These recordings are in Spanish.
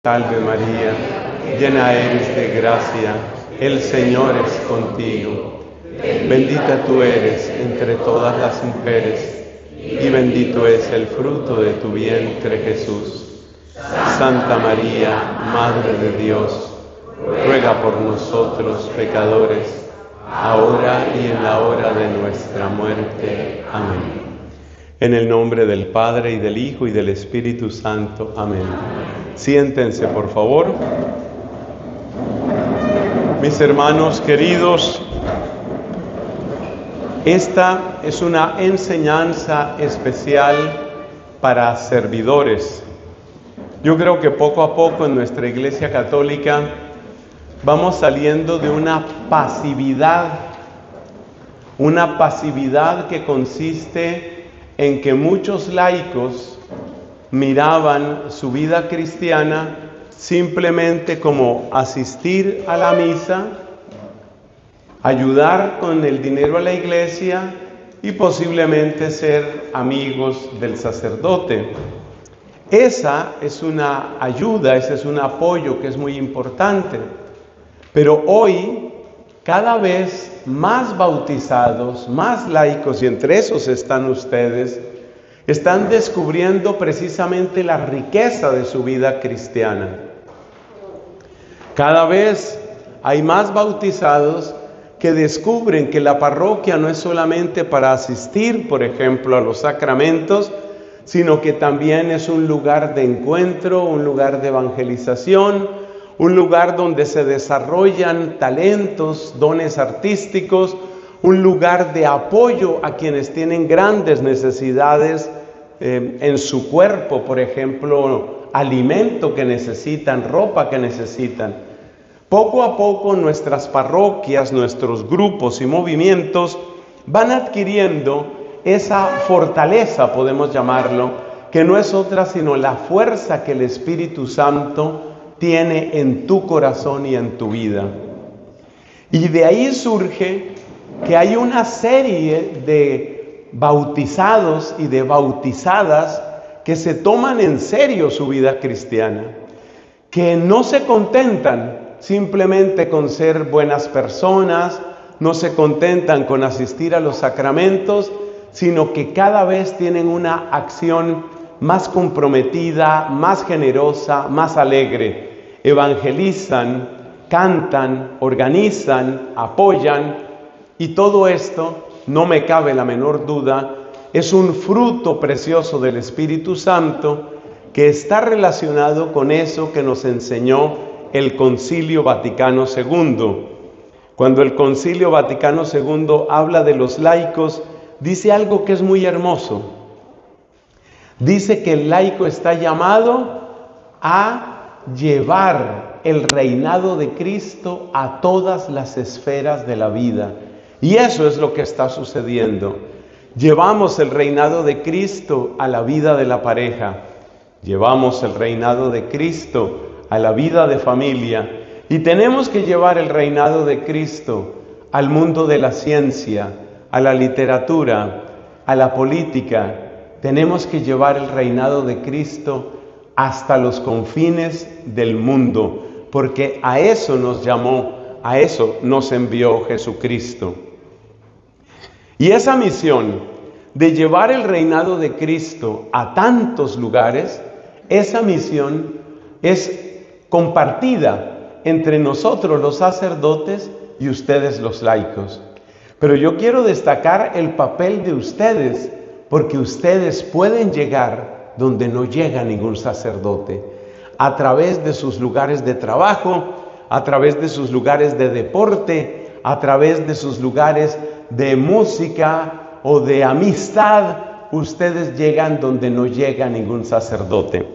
Salve María, llena eres de gracia, el Señor es contigo. Bendita tú eres entre todas las mujeres, y bendito es el fruto de tu vientre Jesús. Santa María, Madre de Dios, ruega por nosotros pecadores, ahora y en la hora de nuestra muerte. Amén. En el nombre del Padre, y del Hijo, y del Espíritu Santo. Amén. Siéntense, por favor. Mis hermanos queridos, esta es una enseñanza especial para servidores. Yo creo que poco a poco en nuestra Iglesia Católica vamos saliendo de una pasividad que consiste en que muchos laicos miraban su vida cristiana simplemente como asistir a la misa, ayudar con el dinero a la iglesia y posiblemente ser amigos del sacerdote. Esa es una ayuda, ese es un apoyo que es muy importante. Pero hoy, cada vez más bautizados, más laicos, y entre esos están ustedes, están descubriendo precisamente la riqueza de su vida cristiana. Cada vez hay más bautizados que descubren que la parroquia no es solamente para asistir, por ejemplo, a los sacramentos, sino que también es un lugar de encuentro, un lugar de evangelización, un lugar donde se desarrollan talentos, dones artísticos, un lugar de apoyo a quienes tienen grandes necesidades en su cuerpo, por ejemplo, alimento que necesitan, ropa que necesitan. Poco a poco nuestras parroquias, nuestros grupos y movimientos van adquiriendo esa fortaleza, podemos llamarlo, que no es otra sino la fuerza que el Espíritu Santo tiene en tu corazón y en tu vida. Y de ahí surge que hay una serie de bautizados y de bautizadas que se toman en serio su vida cristiana, que no se contentan simplemente con ser buenas personas, no se contentan con asistir a los sacramentos, sino que cada vez tienen una acción más comprometida, más generosa, más alegre. Evangelizan, cantan, organizan, apoyan, y todo esto, no me cabe la menor duda, es un fruto precioso del Espíritu Santo que está relacionado con eso que nos enseñó el Concilio Vaticano II. Cuando el Concilio Vaticano II habla de los laicos, dice algo que es muy hermoso. Dice que el laico está llamado a llevar el reinado de Cristo a todas las esferas de la vida. Y eso es lo que está sucediendo. Llevamos el reinado de Cristo a la vida de la pareja. Llevamos el reinado de Cristo a la vida de familia. Y tenemos que llevar el reinado de Cristo al mundo de la ciencia, a la literatura, a la política. Tenemos que llevar el reinado de Cristo hasta los confines del mundo, porque a eso nos llamó, a eso nos envió Jesucristo. Y esa misión de llevar el reinado de Cristo a tantos lugares, esa misión es compartida entre nosotros los sacerdotes y ustedes los laicos. Pero yo quiero destacar el papel de ustedes, porque ustedes pueden llegar donde no llega ningún sacerdote, a través de sus lugares de trabajo, a través de sus lugares de deporte, a través de sus lugares de música o de amistad. Ustedes llegan donde no llega ningún sacerdote.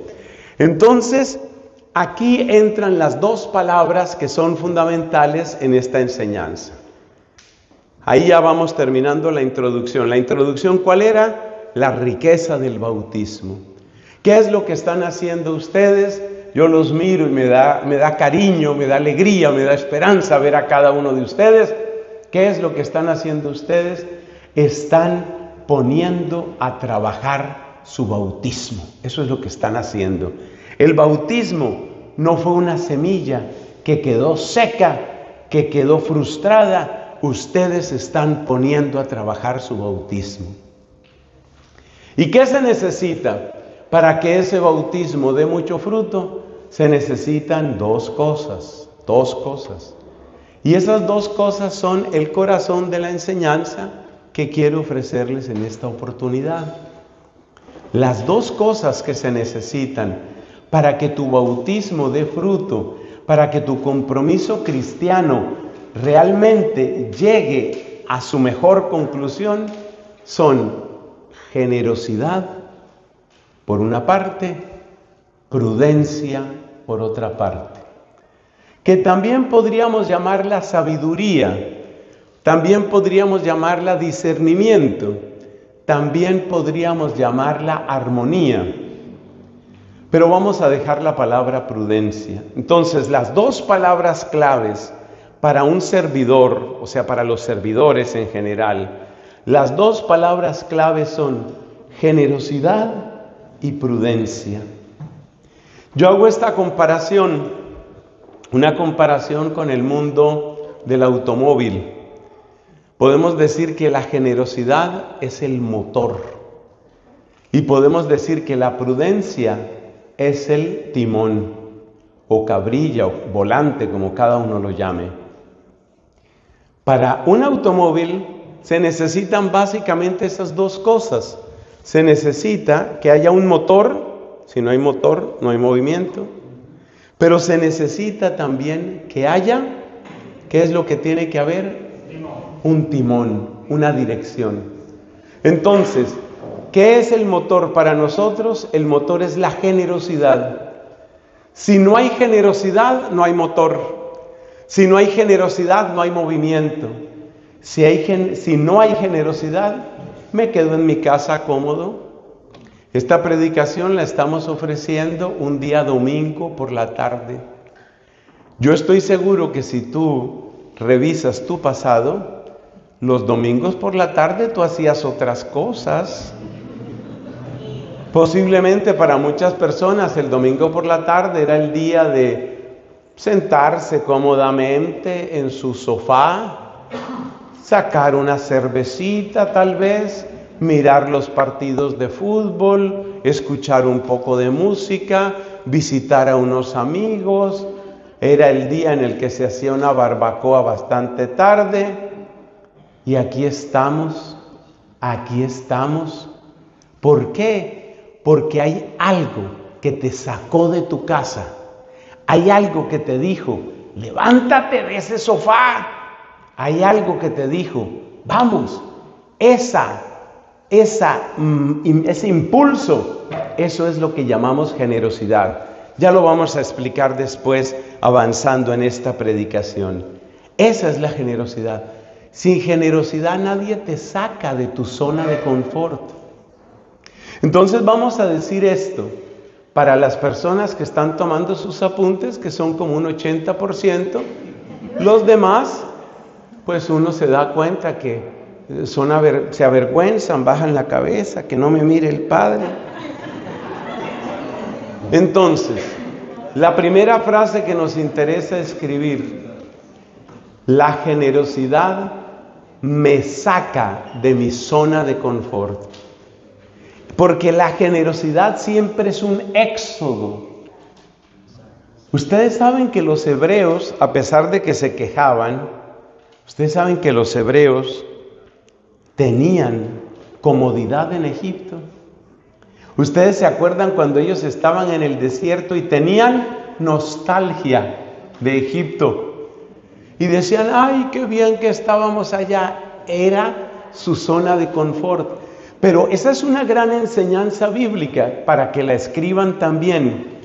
Entonces, aquí entran las dos palabras que son fundamentales en esta enseñanza. Ahí ya vamos terminando la introducción. ¿La introducción cuál era? La riqueza del bautismo. ¿Qué es lo que están haciendo ustedes? Yo los miro y me da cariño, me da alegría, me da esperanza ver a cada uno de ustedes. ¿Qué es lo que están haciendo ustedes? Están poniendo a trabajar su bautismo. Eso es lo que están haciendo. El bautismo no fue una semilla que quedó seca, que quedó frustrada. Ustedes están poniendo a trabajar su bautismo. ¿Y qué se necesita para que ese bautismo dé mucho fruto? Se necesitan dos cosas. Y esas dos cosas son el corazón de la enseñanza que quiero ofrecerles en esta oportunidad. Las dos cosas que se necesitan para que tu bautismo dé fruto, para que tu compromiso cristiano realmente llegue a su mejor conclusión, son generosidad por una parte, prudencia por otra parte, que también podríamos llamarla sabiduría, también podríamos llamarla discernimiento, también podríamos llamarla armonía, pero vamos a dejar la palabra prudencia. Entonces, las dos palabras claves para un servidor, o sea, para los servidores en general, las dos palabras claves son generosidad y prudencia. Yo hago esta comparación, una comparación con el mundo del automóvil. Podemos decir que la generosidad es el motor y podemos decir que la prudencia es el timón o cabrilla o volante, como cada uno lo llame. Para un automóvil se necesitan básicamente esas dos cosas. Se necesita que haya un motor. Si no hay motor, no hay movimiento. Pero se necesita también que haya, ¿qué es lo que tiene que haber? Un timón, una dirección. Entonces, ¿qué es el motor para nosotros? El motor es la generosidad. Si no hay generosidad, no hay motor. Si no hay generosidad, no hay movimiento. Si no hay generosidad, me quedo en mi casa cómodo. Esta predicación la estamos ofreciendo un día domingo por la tarde. Yo estoy seguro que si tú revisas tu pasado, los domingos por la tarde tú hacías otras cosas. Posiblemente para muchas personas el domingo por la tarde era el día de sentarse cómodamente en su sofá, sacar una cervecita tal vez, mirar los partidos de fútbol, escuchar un poco de música, visitar a unos amigos. Era el día en el que se hacía una barbacoa bastante tarde. Y aquí estamos. ¿Por qué? Porque hay algo que te sacó de tu casa. Hay algo que te dijo, levántate de ese sofá. Hay algo que te dijo, vamos, ese impulso, eso es lo que llamamos generosidad. Ya lo vamos a explicar después avanzando en esta predicación. Esa es la generosidad. Sin generosidad nadie te saca de tu zona de confort. Entonces vamos a decir esto para las personas que están tomando sus apuntes, que son como un 80%. Los demás, pues uno se da cuenta que se avergüenzan, bajan la cabeza, que no me mire el Padre. Entonces, la primera frase que nos interesa escribir: la generosidad me saca de mi zona de confort. Porque la generosidad siempre es un éxodo. Ustedes saben que los hebreos, a pesar de que se quejaban, ustedes saben que los hebreos tenían comodidad en Egipto. Ustedes se acuerdan cuando ellos estaban en el desierto y tenían nostalgia de Egipto. Y decían, ay, qué bien que estábamos allá. Era su zona de confort. Pero esa es una gran enseñanza bíblica para que la escriban también.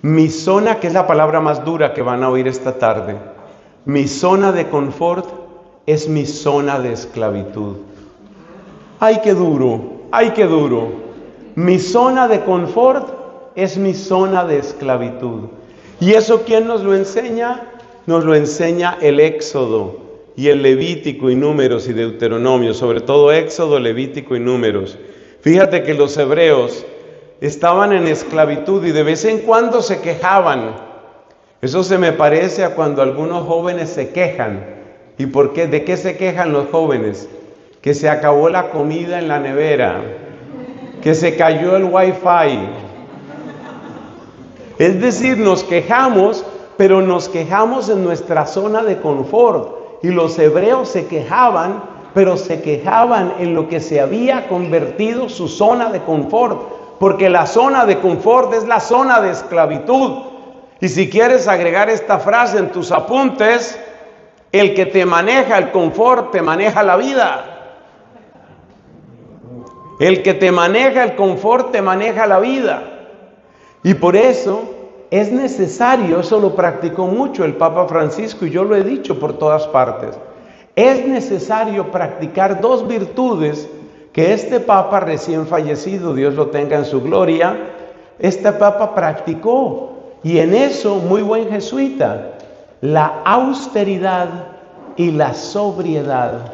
Mi zona, que es la palabra más dura que van a oír esta tarde, mi zona de confort es mi zona de esclavitud. ¡Ay, qué duro! ¡Ay, qué duro! Mi zona de confort es mi zona de esclavitud. ¿Y eso quién nos lo enseña? Nos lo enseña el Éxodo y el Levítico y Números y Deuteronomio, sobre todo Éxodo, Levítico y Números. Fíjate que los hebreos estaban en esclavitud y de vez en cuando se quejaban. Eso se me parece a cuando algunos jóvenes se quejan. ¿Y por qué? ¿De qué se quejan los jóvenes? Que se acabó la comida en la nevera, que se cayó el wifi. Es decir, nos quejamos, pero nos quejamos en nuestra zona de confort. Y los hebreos se quejaban, pero se quejaban en lo que se había convertido su zona de confort. Porque la zona de confort es la zona de esclavitud. Y si quieres agregar esta frase en tus apuntes, el que te maneja el confort te maneja la vida. El que te maneja el confort te maneja la vida. Y por eso es necesario, eso lo practicó mucho el Papa Francisco y yo lo he dicho por todas partes, es necesario practicar dos virtudes que este Papa recién fallecido, Dios lo tenga en su gloria, este Papa practicó, y en eso muy buen jesuita, la austeridad y la sobriedad.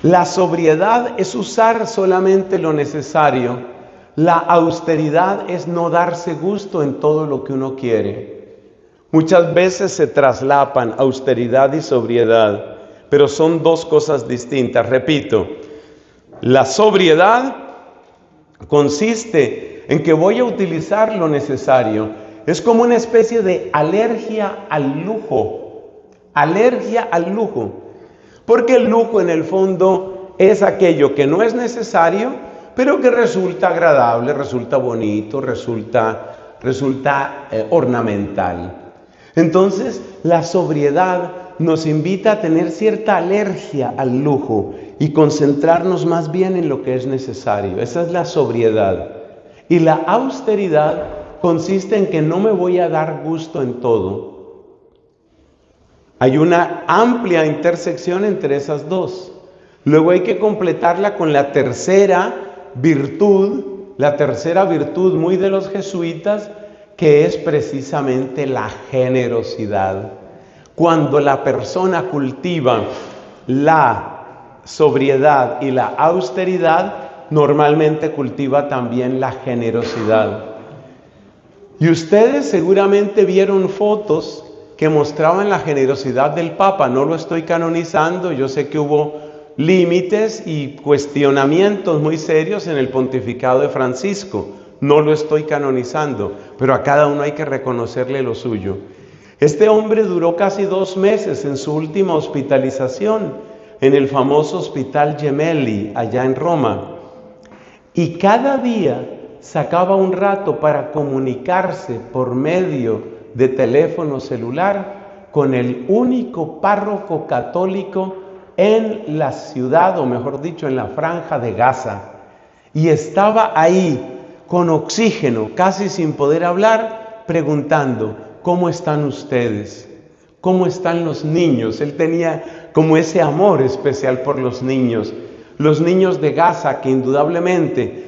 La sobriedad es usar solamente lo necesario. La austeridad es no darse gusto en todo lo que uno quiere. Muchas veces se traslapan austeridad y sobriedad, pero son dos cosas distintas. Repito, la sobriedad consiste en que voy a utilizar lo necesario. Es como una especie de alergia al lujo. Alergia al lujo. Porque el lujo en el fondo es aquello que no es necesario, pero que resulta agradable, resulta bonito, resulta ornamental. Entonces, la sobriedad nos invita a tener cierta alergia al lujo y concentrarnos más bien en lo que es necesario. Esa es la sobriedad. Y la austeridad consiste en que no me voy a dar gusto en todo. Hay una amplia intersección entre esas dos. Luego hay que completarla con la tercera virtud muy de los jesuitas, que es precisamente la generosidad. Cuando la persona cultiva la sobriedad y la austeridad, normalmente cultiva también la generosidad. Y ustedes seguramente vieron fotos que mostraban la generosidad del Papa. No lo estoy canonizando, yo sé que hubo límites y cuestionamientos muy serios en el pontificado de Francisco. No lo estoy canonizando, pero a cada uno hay que reconocerle lo suyo. Este hombre duró casi 2 meses en su última hospitalización en el famoso Hospital Gemelli, allá en Roma. Y cada día sacaba un rato para comunicarse por medio de teléfono celular con el único párroco católico en la ciudad, o mejor dicho, en la franja de Gaza. Y estaba ahí con oxígeno, casi sin poder hablar, preguntando: ¿cómo están ustedes? ¿Cómo están los niños? Él tenía como ese amor especial por los niños de Gaza, que indudablemente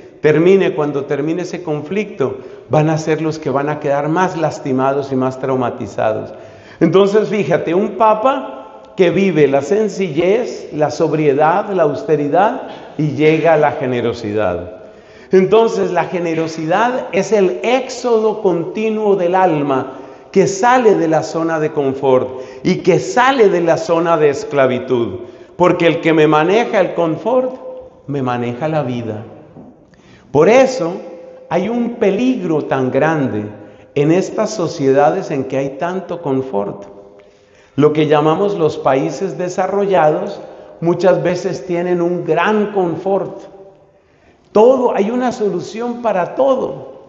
cuando termine ese conflicto, van a ser los que van a quedar más lastimados y más traumatizados. Entonces, fíjate, un papa que vive la sencillez, la sobriedad, la austeridad y llega a la generosidad. Entonces, la generosidad es el éxodo continuo del alma que sale de la zona de confort y que sale de la zona de esclavitud. Porque el que me maneja el confort, me maneja la vida. Por eso hay un peligro tan grande en estas sociedades en que hay tanto confort. Lo que llamamos los países desarrollados muchas veces tienen un gran confort. Hay una solución para todo.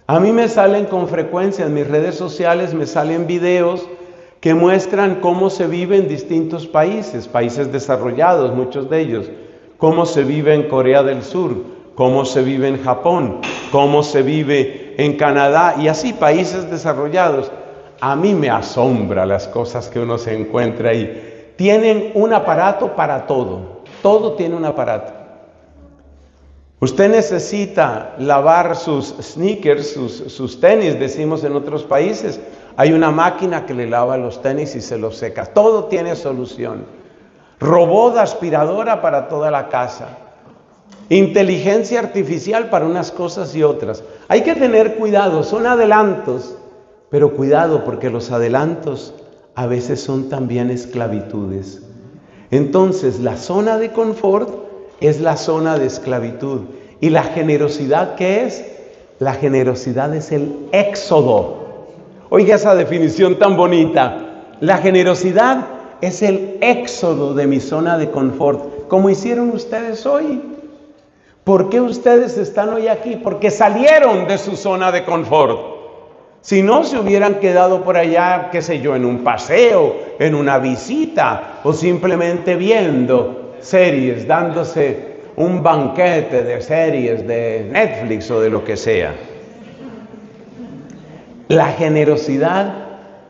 A mí me salen con frecuencia en mis redes sociales, me salen videos que muestran cómo se vive en distintos países desarrollados, muchos de ellos, cómo se vive en Corea del Sur, cómo se vive en Japón, cómo se vive en Canadá y así países desarrollados. A mí me asombra las cosas que uno se encuentra ahí. Tienen un aparato para todo. Todo tiene un aparato. Usted necesita lavar sus sneakers, sus tenis, decimos en otros países. Hay una máquina que le lava los tenis y se los seca. Todo tiene solución. Robot aspiradora para toda la casa. Inteligencia artificial para unas cosas y otras. Hay que tener cuidado, son adelantos, Pero cuidado, porque los adelantos a veces son también esclavitudes. Entonces, la zona de confort es la zona de esclavitud. ¿Y la generosidad qué es? La generosidad es el éxodo. Oiga esa definición tan bonita. La generosidad es el éxodo de mi zona de confort, como hicieron ustedes hoy. ¿Por qué ustedes están hoy aquí? Porque salieron de su zona de confort. Si no, se hubieran quedado por allá, qué sé yo, en un paseo, en una visita, o simplemente viendo series, dándose un banquete de series de Netflix o de lo que sea. La generosidad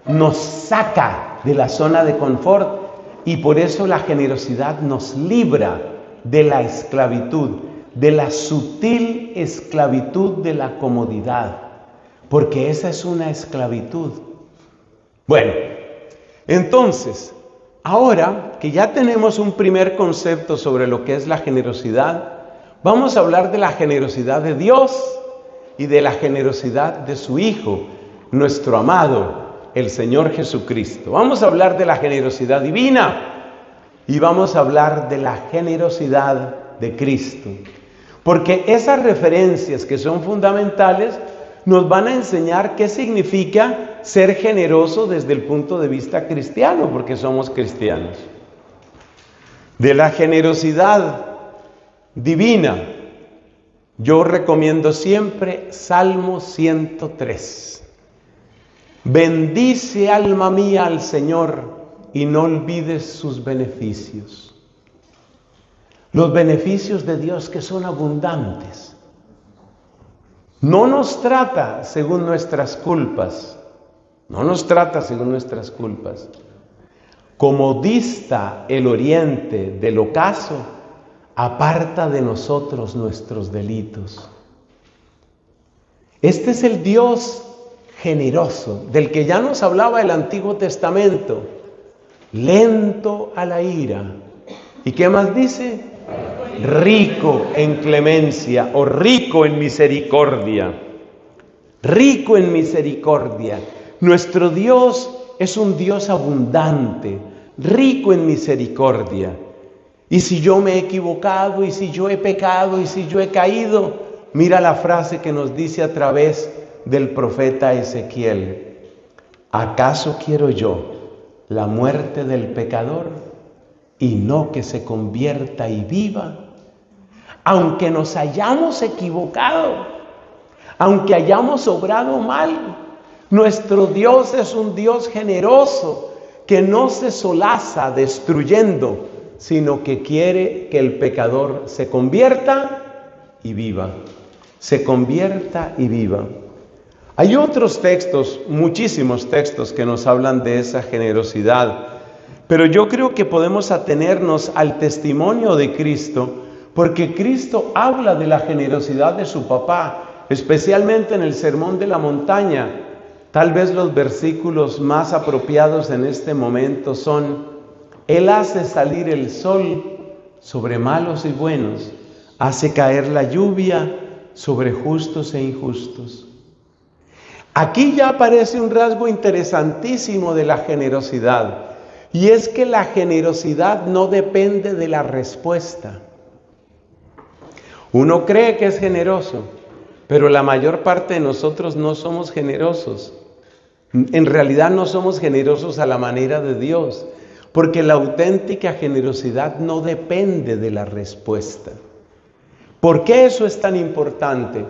nos saca de la zona de confort y por eso la generosidad nos libra de la esclavitud, de la sutil esclavitud de la comodidad, porque esa es una esclavitud. Bueno, entonces, ahora que ya tenemos un primer concepto sobre lo que es la generosidad, vamos a hablar de la generosidad de Dios y de la generosidad de su Hijo, nuestro amado, el Señor Jesucristo. Vamos a hablar de la generosidad divina y vamos a hablar de la generosidad de Cristo. Porque esas referencias que son fundamentales nos van a enseñar qué significa ser generoso desde el punto de vista cristiano, porque somos cristianos. De la generosidad divina, yo recomiendo siempre Salmo 103. Bendice, alma mía, al Señor y no olvides sus beneficios. Los beneficios de Dios que son abundantes. No nos trata según nuestras culpas. No nos trata según nuestras culpas. Como dista el oriente del ocaso, aparta de nosotros nuestros delitos. Este es el Dios generoso, del que ya nos hablaba el Antiguo Testamento, lento a la ira. ¿Y qué más dice? Rico en clemencia o rico en misericordia. Rico en misericordia. Nuestro Dios es un Dios abundante, rico en misericordia. Y si yo me he equivocado, y si yo he pecado, y si yo he caído, mira la frase que nos dice a través del profeta Ezequiel: ¿acaso quiero yo la muerte del pecador y no que se convierta y viva? Aunque nos hayamos equivocado, aunque hayamos obrado mal, nuestro Dios es un Dios generoso que no se solaza destruyendo, sino que quiere que el pecador se convierta y viva. Se convierta y viva. Hay otros textos, muchísimos textos que nos hablan de esa generosidad, pero yo creo que podemos atenernos al testimonio de Cristo, porque Cristo habla de la generosidad de su papá, especialmente en el Sermón de la Montaña. Tal vez los versículos más apropiados en este momento son: Él hace salir el sol sobre malos y buenos, hace caer la lluvia sobre justos e injustos. Aquí ya aparece un rasgo interesantísimo de la generosidad, y es que la generosidad no depende de la respuesta. Uno cree que es generoso, pero la mayor parte de nosotros no somos generosos. En realidad no somos generosos a la manera de Dios, porque la auténtica generosidad no depende de la respuesta. ¿Por qué eso es tan importante?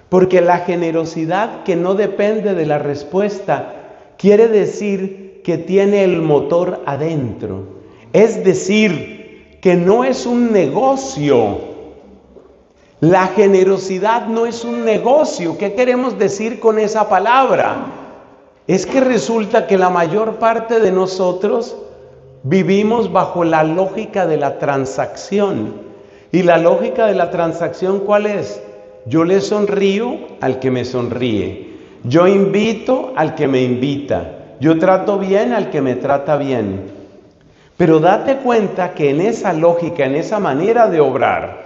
Porque la generosidad que no depende de la respuesta quiere decir que tiene el motor adentro. Es decir, que no es un negocio. La generosidad no es un negocio. ¿Qué queremos decir con esa palabra? Es que resulta que la mayor parte de nosotros vivimos bajo la lógica de la transacción. ¿Y la lógica de la transacción cuál es? Yo le sonrío al que me sonríe. Yo invito al que me invita. Yo trato bien al que me trata bien. Pero date cuenta que en esa lógica, en esa manera de obrar,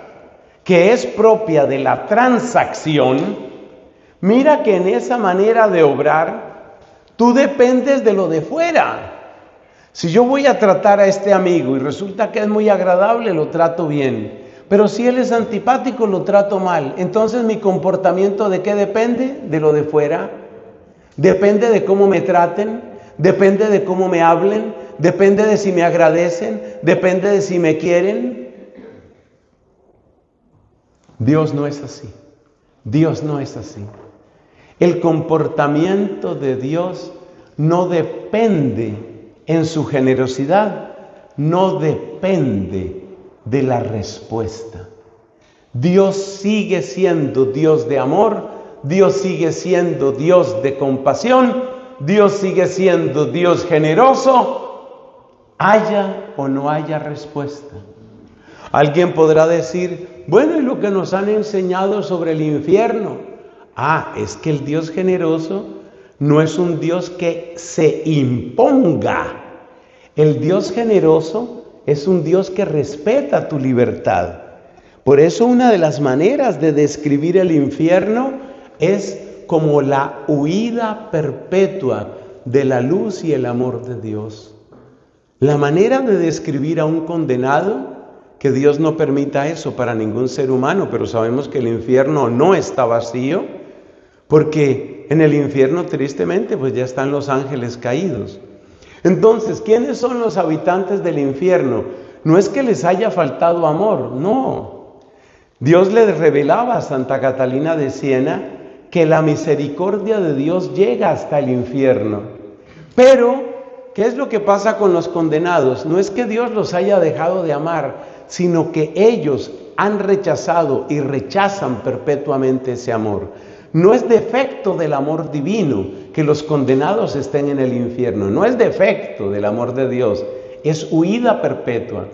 que es propia de la transacción, mira que en esa manera de obrar Tú dependes de lo de fuera. Si yo voy a tratar a este amigo y resulta que es muy agradable, lo trato bien. Pero si él es antipático, lo trato mal. Entonces, ¿mi comportamiento de qué depende? De lo de fuera. Depende de cómo me traten, depende de cómo me hablen, depende de si me agradecen, depende de si me quieren. Dios no es así. Dios no es así. El comportamiento de Dios no depende en su generosidad, no depende de la respuesta. Dios sigue siendo Dios de amor, Dios sigue siendo Dios de compasión, Dios sigue siendo Dios generoso, haya o no haya respuesta. Alguien podrá decir, bueno, ¿y lo que nos han enseñado sobre el infierno? Es que el Dios generoso no es un Dios que se imponga. El Dios generoso es un Dios que respeta tu libertad. Por eso una de las maneras de describir el infierno es como la huida perpetua de la luz y el amor de Dios. La manera de describir a un condenado, que Dios no permita eso para ningún ser humano, pero sabemos que el infierno no está vacío, porque en el infierno tristemente pues ya están los ángeles caídos. Entonces, ¿quiénes son los habitantes del infierno? No es que les haya faltado amor, no. Dios le revelaba a Santa Catalina de Siena que la misericordia de Dios llega hasta el infierno. Pero, ¿qué es lo que pasa con los condenados? No es que Dios los haya dejado de amar, sino que ellos han rechazado y rechazan perpetuamente ese amor. No es defecto del amor divino que los condenados estén en el infierno. No es defecto del amor de Dios. Es huida perpetua.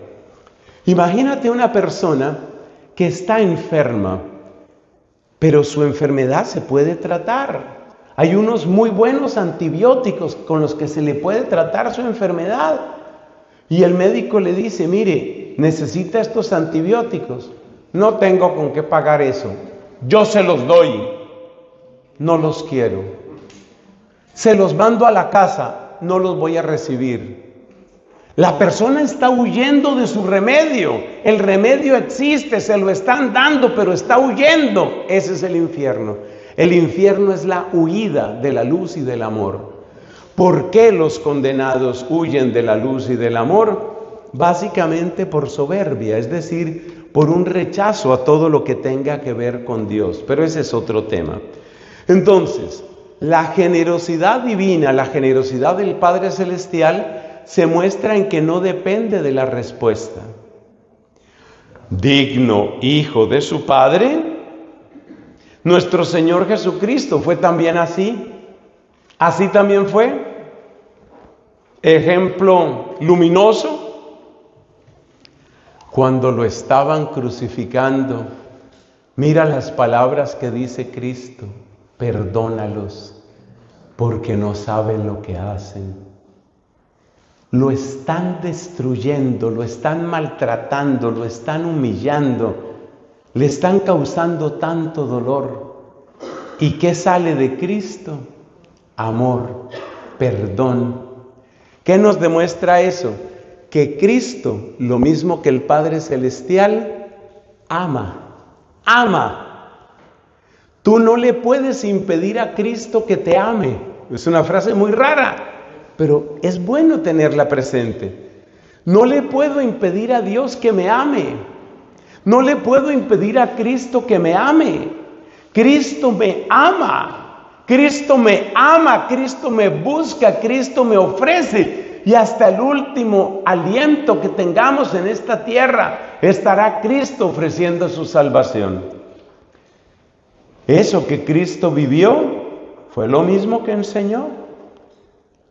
Imagínate una persona que está enferma, pero su enfermedad se puede tratar. Hay unos muy buenos antibióticos con los que se le puede tratar su enfermedad. Y el médico le dice, mire, necesita estos antibióticos. No tengo con qué pagar eso. Yo se los doy. No los quiero. Se los mando a la casa, no los voy a recibir. La persona está huyendo de su remedio. El remedio existe, se lo están dando, pero está huyendo. Ese es el infierno. El infierno es la huida de la luz y del amor. ¿Por qué los condenados huyen de la luz y del amor? Básicamente por soberbia, es decir, por un rechazo a todo lo que tenga que ver con Dios. Pero ese es otro tema. Entonces, la generosidad divina, la generosidad del Padre Celestial, se muestra en que no depende de la respuesta. Digno hijo de su Padre, nuestro Señor Jesucristo fue también así. Así también fue. Ejemplo luminoso. Cuando lo estaban crucificando, mira las palabras que dice Cristo. Perdónalos, porque no saben lo que hacen. Lo están destruyendo, lo están maltratando, lo están humillando, le están causando tanto dolor. ¿Y qué sale de Cristo? Amor, perdón. ¿Qué nos demuestra eso? Que Cristo, lo mismo que el Padre Celestial, ama. Tú no le puedes impedir a Cristo que te ame. Es una frase muy rara, pero es bueno tenerla presente. No le puedo impedir a Dios que me ame. No le puedo impedir a Cristo que me ame. Cristo me ama. Cristo me ama. Cristo me busca. Cristo me ofrece. Y hasta el último aliento que tengamos en esta tierra, estará Cristo ofreciendo su salvación. Eso que Cristo vivió fue lo mismo que enseñó.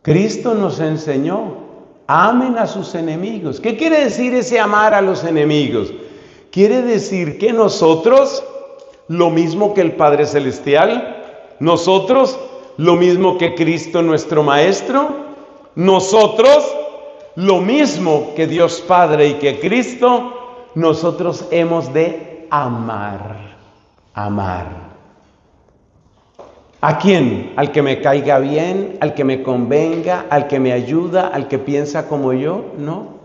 Cristo nos enseñó, amen a sus enemigos. ¿Qué quiere decir ese amar a los enemigos? Quiere decir que nosotros, lo mismo que el Padre Celestial, nosotros, lo mismo que Cristo nuestro Maestro, nosotros, lo mismo que Dios Padre y que Cristo, nosotros hemos de amar. ¿A quién? ¿Al que me caiga bien? ¿Al que me convenga? ¿Al que me ayuda? ¿Al que piensa como yo? No.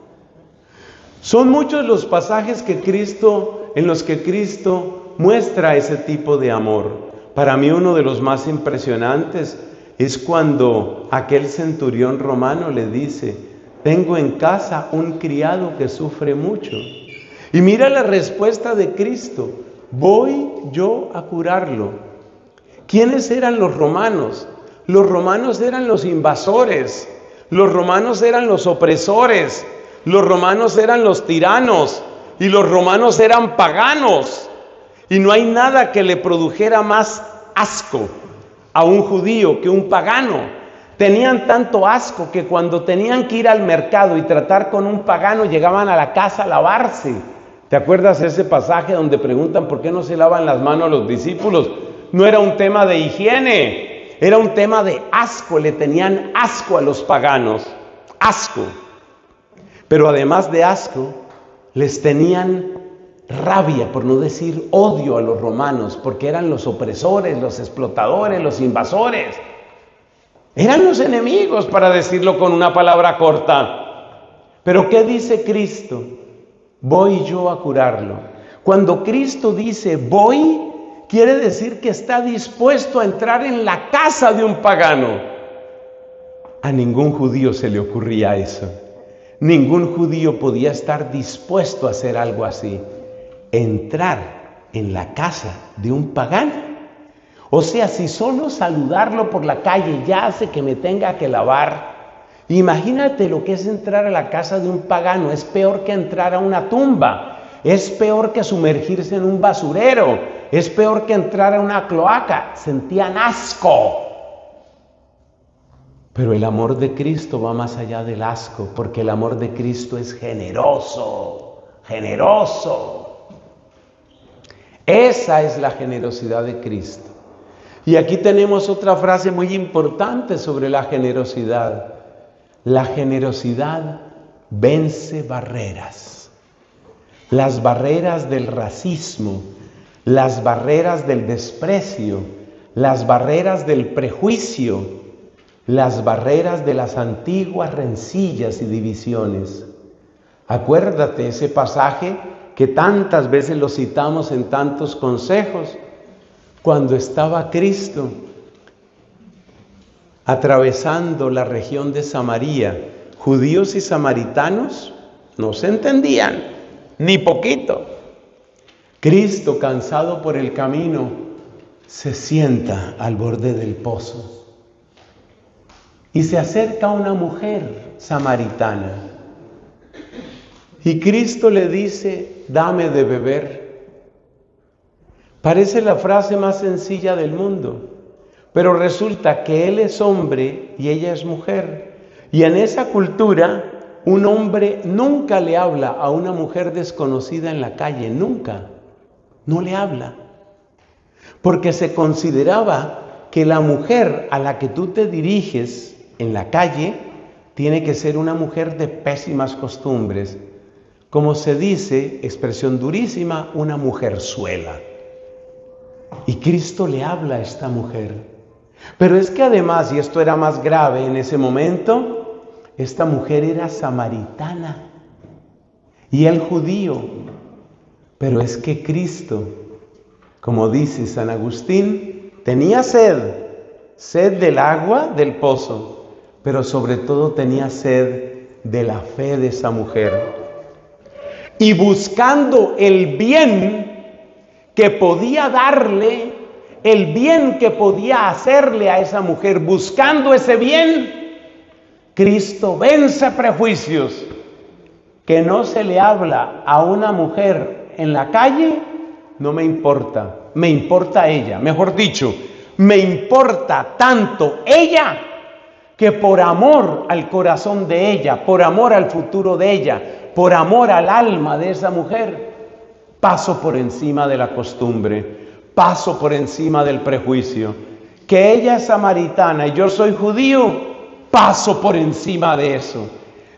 Son muchos los pasajes en los que Cristo muestra ese tipo de amor. Para mí uno de los más impresionantes es cuando aquel centurión romano le dice: tengo en casa un criado que sufre mucho. Y mira la respuesta de Cristo: voy yo a curarlo. ¿Quiénes eran los romanos? Los romanos eran los invasores, los romanos eran los opresores, los romanos eran los tiranos y los romanos eran paganos. Y no hay nada que le produjera más asco a un judío que un pagano. Tenían tanto asco que cuando tenían que ir al mercado y tratar con un pagano, llegaban a la casa a lavarse. ¿Te acuerdas de ese pasaje donde preguntan por qué no se lavan las manos los discípulos? No era un tema de higiene, era un tema de asco. Le tenían asco a los paganos, asco. Pero además de asco, les tenían rabia, por no decir odio, a los romanos, porque eran los opresores, los explotadores, los invasores. Eran los enemigos, para decirlo con una palabra corta. Pero ¿qué dice Cristo? Voy yo a curarlo. Cuando Cristo dice voy, quiere decir que está dispuesto a entrar en la casa de un pagano. A ningún judío se le ocurría eso. Ningún judío podía estar dispuesto a hacer algo así. Entrar en la casa de un pagano. O sea, si solo saludarlo por la calle ya hace que me tenga que lavar, imagínate lo que es entrar a la casa de un pagano. Es peor que entrar a una tumba. Es peor que sumergirse en un basurero. Es peor que entrar a una cloaca. Sentían asco. Pero el amor de Cristo va más allá del asco, porque el amor de Cristo es generoso, generoso. Esa es la generosidad de Cristo. Y aquí tenemos otra frase muy importante sobre la generosidad. La generosidad vence barreras. Las barreras del racismo, las barreras del desprecio, las barreras del prejuicio, las barreras de las antiguas rencillas y divisiones. Acuérdate ese pasaje que tantas veces lo citamos en tantos consejos, cuando estaba Cristo atravesando la región de Samaria. Judíos y samaritanos no se entendían, ni poquito. Cristo, cansado por el camino, se sienta al borde del pozo. Y se acerca una mujer samaritana. Y Cristo le dice: dame de beber. Parece la frase más sencilla del mundo, pero resulta que él es hombre y ella es mujer. Y en esa cultura, un hombre nunca le habla a una mujer desconocida en la calle, nunca. No le habla. Porque se consideraba que la mujer a la que tú te diriges en la calle tiene que ser una mujer de pésimas costumbres. Como se dice, expresión durísima, una mujerzuela. Y Cristo le habla a esta mujer. Pero es que además, y esto era más grave en ese momento, esta mujer era samaritana y él judío. Pero es que Cristo, como dice San Agustín, tenía sed del agua del pozo, pero sobre todo tenía sed de la fe de esa mujer. Y buscando el bien que podía darle, el bien que podía hacerle a esa mujer, buscando ese bien, Cristo vence prejuicios. Que no se le habla a una mujer en la calle, no me importa, me importa ella. Mejor dicho, me importa tanto ella, que por amor al corazón de ella, por amor al futuro de ella, por amor al alma de esa mujer, paso por encima de la costumbre, paso por encima del prejuicio. Que ella es samaritana y yo soy judío, paso por encima de eso.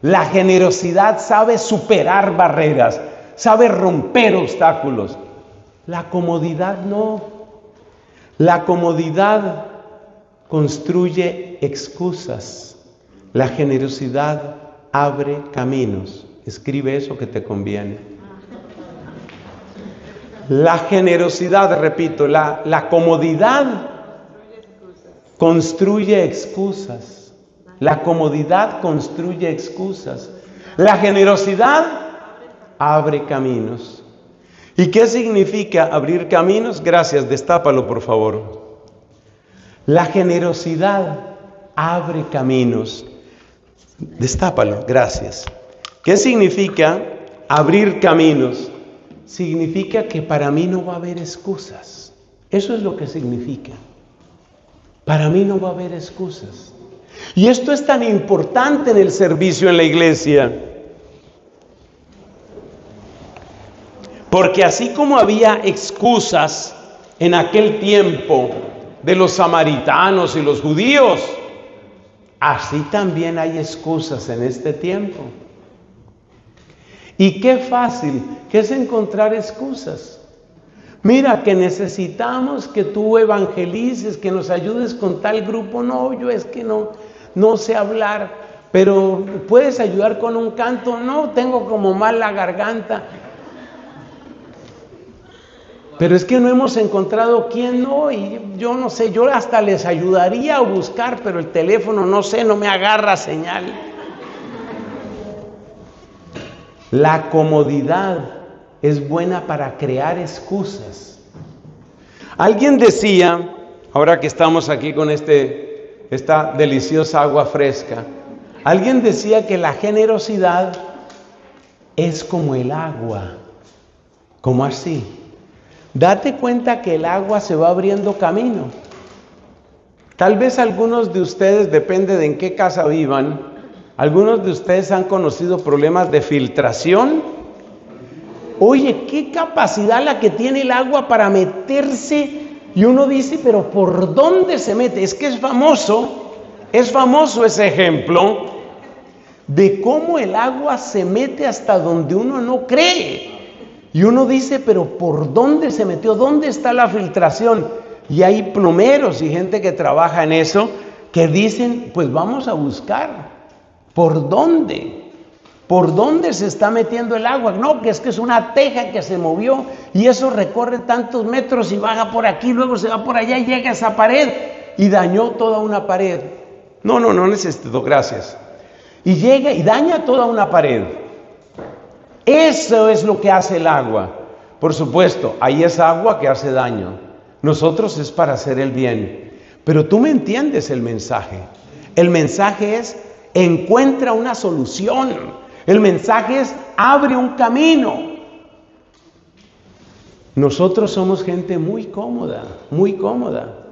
La generosidad sabe superar barreras, sabe romper obstáculos. La comodidad no. La comodidad construye excusas. La generosidad abre caminos. Escribe eso que te conviene. La generosidad, repito, la comodidad construye excusas. La comodidad construye excusas. La generosidad abre caminos. ¿Y qué significa abrir caminos? Gracias, destápalo por favor. La generosidad abre caminos. Destápalo, gracias. ¿Qué significa abrir caminos? Significa que para mí no va a haber excusas. Eso es lo que significa. Para mí no va a haber excusas. Y esto es tan importante en el servicio en la iglesia. Porque así como había excusas en aquel tiempo de los samaritanos y los judíos, así también hay excusas en este tiempo. Y qué fácil que es encontrar excusas. Mira, que necesitamos que tú evangelices, que nos ayudes con tal grupo. No, yo es que no sé hablar, pero ¿puedes ayudar con un canto? No, tengo como mal la garganta. Pero es que no hemos encontrado quién no, y yo no sé, yo hasta les ayudaría a buscar, pero el teléfono no sé, no me agarra señal. La comodidad es buena para crear excusas. Alguien decía, ahora que estamos aquí con esta deliciosa agua fresca, alguien decía que la generosidad es como el agua. ¿Cómo así? Date cuenta que el agua se va abriendo camino. Tal vez algunos de ustedes, depende de en qué casa vivan, algunos de ustedes han conocido problemas de filtración. Oye, qué capacidad la que tiene el agua para meterse. Y uno dice, pero ¿por dónde se mete? Es que es famoso ese ejemplo de cómo el agua se mete hasta donde uno no cree. Y uno dice, pero ¿por dónde se metió? ¿Dónde está la filtración? Y hay plomeros y gente que trabaja en eso que dicen, pues vamos a buscar. ¿Por dónde? ¿Por dónde se está metiendo el agua? No, que es una teja que se movió y eso recorre tantos metros y baja por aquí, luego se va por allá y llega a esa pared y dañó toda una pared. No necesito, gracias. Y llega y daña toda una pared. Eso es lo que hace el agua. Por supuesto, ahí es agua que hace daño. Nosotros es para hacer el bien. Pero tú me entiendes el mensaje. El mensaje es, encuentra una solución. El mensaje es, abre un camino. Nosotros somos gente muy cómoda, muy cómoda.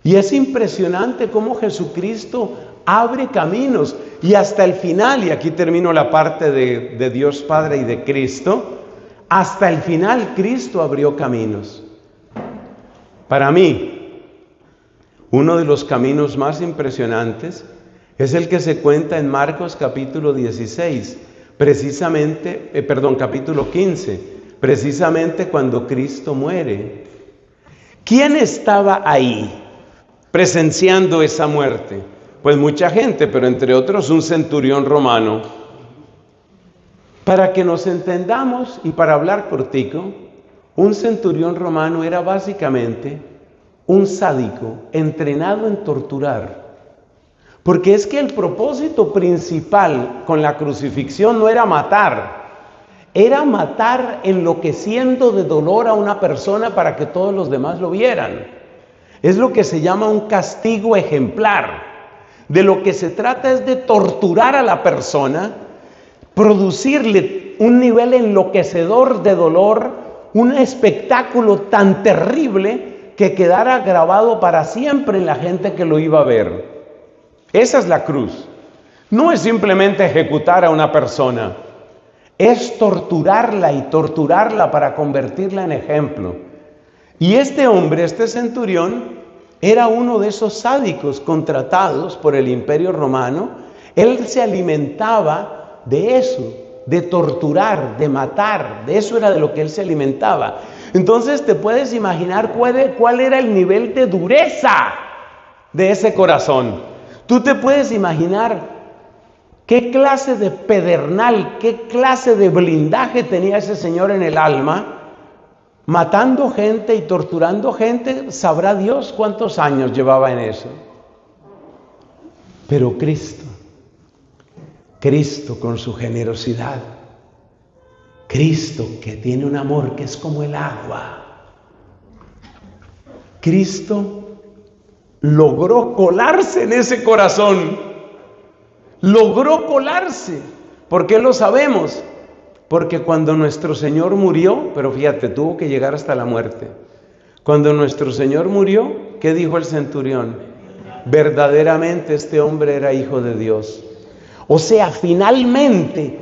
Y es impresionante cómo Jesucristo abre caminos. Y hasta el final, y aquí termino la parte de Dios Padre y de Cristo, hasta el final Cristo abrió caminos. Para mí, uno de los caminos más impresionantes es el que se cuenta en Marcos capítulo 16, capítulo 15, precisamente cuando Cristo muere. ¿Quién estaba ahí presenciando esa muerte? Pues mucha gente, pero entre otros un centurión romano. Para que nos entendamos y para hablar cortico, un centurión romano era básicamente un sádico entrenado en torturar. Porque es que el propósito principal con la crucifixión no era matar enloqueciendo de dolor a una persona para que todos los demás lo vieran. Es lo que se llama un castigo ejemplar. De lo que se trata es de torturar a la persona, producirle un nivel enloquecedor de dolor, un espectáculo tan terrible que quedara grabado para siempre en la gente que lo iba a ver. Esa es la cruz. No es simplemente ejecutar a una persona, es torturarla y torturarla para convertirla en ejemplo. Y este hombre, este centurión, era uno de esos sádicos contratados por el Imperio Romano. Él se alimentaba de eso, de torturar, de matar. De eso era de lo que él se alimentaba. Entonces te puedes imaginar cuál era el nivel de dureza de ese corazón. Tú te puedes imaginar qué clase de pedernal, qué clase de blindaje tenía ese señor en el alma, matando gente y torturando gente. Sabrá Dios cuántos años llevaba en eso. Pero Cristo con su generosidad, Cristo que tiene un amor que es como el agua, Cristo logró colarse en ese corazón, logró colarse. ¿Por qué lo sabemos? Porque cuando nuestro Señor murió, pero fíjate, tuvo que llegar hasta la muerte. Cuando nuestro Señor murió, ¿qué dijo el centurión? Verdaderamente este hombre era hijo de Dios. O sea, finalmente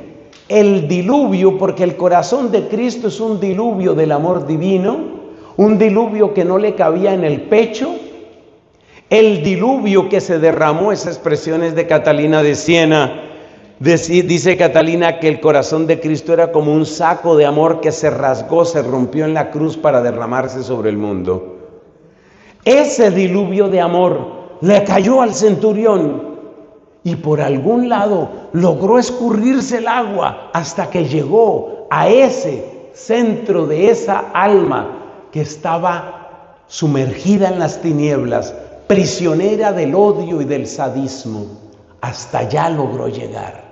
el diluvio, porque el corazón de Cristo es un diluvio del amor divino, un diluvio que no le cabía en el pecho, el diluvio que se derramó, esa expresión es de Catalina de Siena. Dice Catalina que el corazón de Cristo era como un saco de amor que se rasgó, se rompió en la cruz para derramarse sobre el mundo. Ese diluvio de amor le cayó al centurión y por algún lado logró escurrirse el agua hasta que llegó a ese centro de esa alma que estaba sumergida en las tinieblas, prisionera del odio y del sadismo. Hasta allá logró llegar.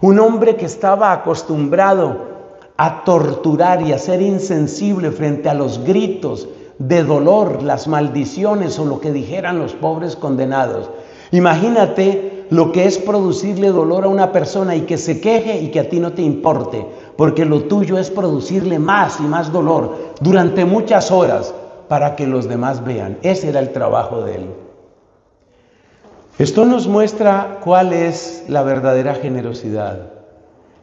Un hombre que estaba acostumbrado a torturar y a ser insensible frente a los gritos de dolor, las maldiciones o lo que dijeran los pobres condenados. Imagínate lo que es producirle dolor a una persona y que se queje y que a ti no te importe, porque lo tuyo es producirle más y más dolor durante muchas horas para que los demás vean. Ese era el trabajo de él. Esto nos muestra cuál es la verdadera generosidad.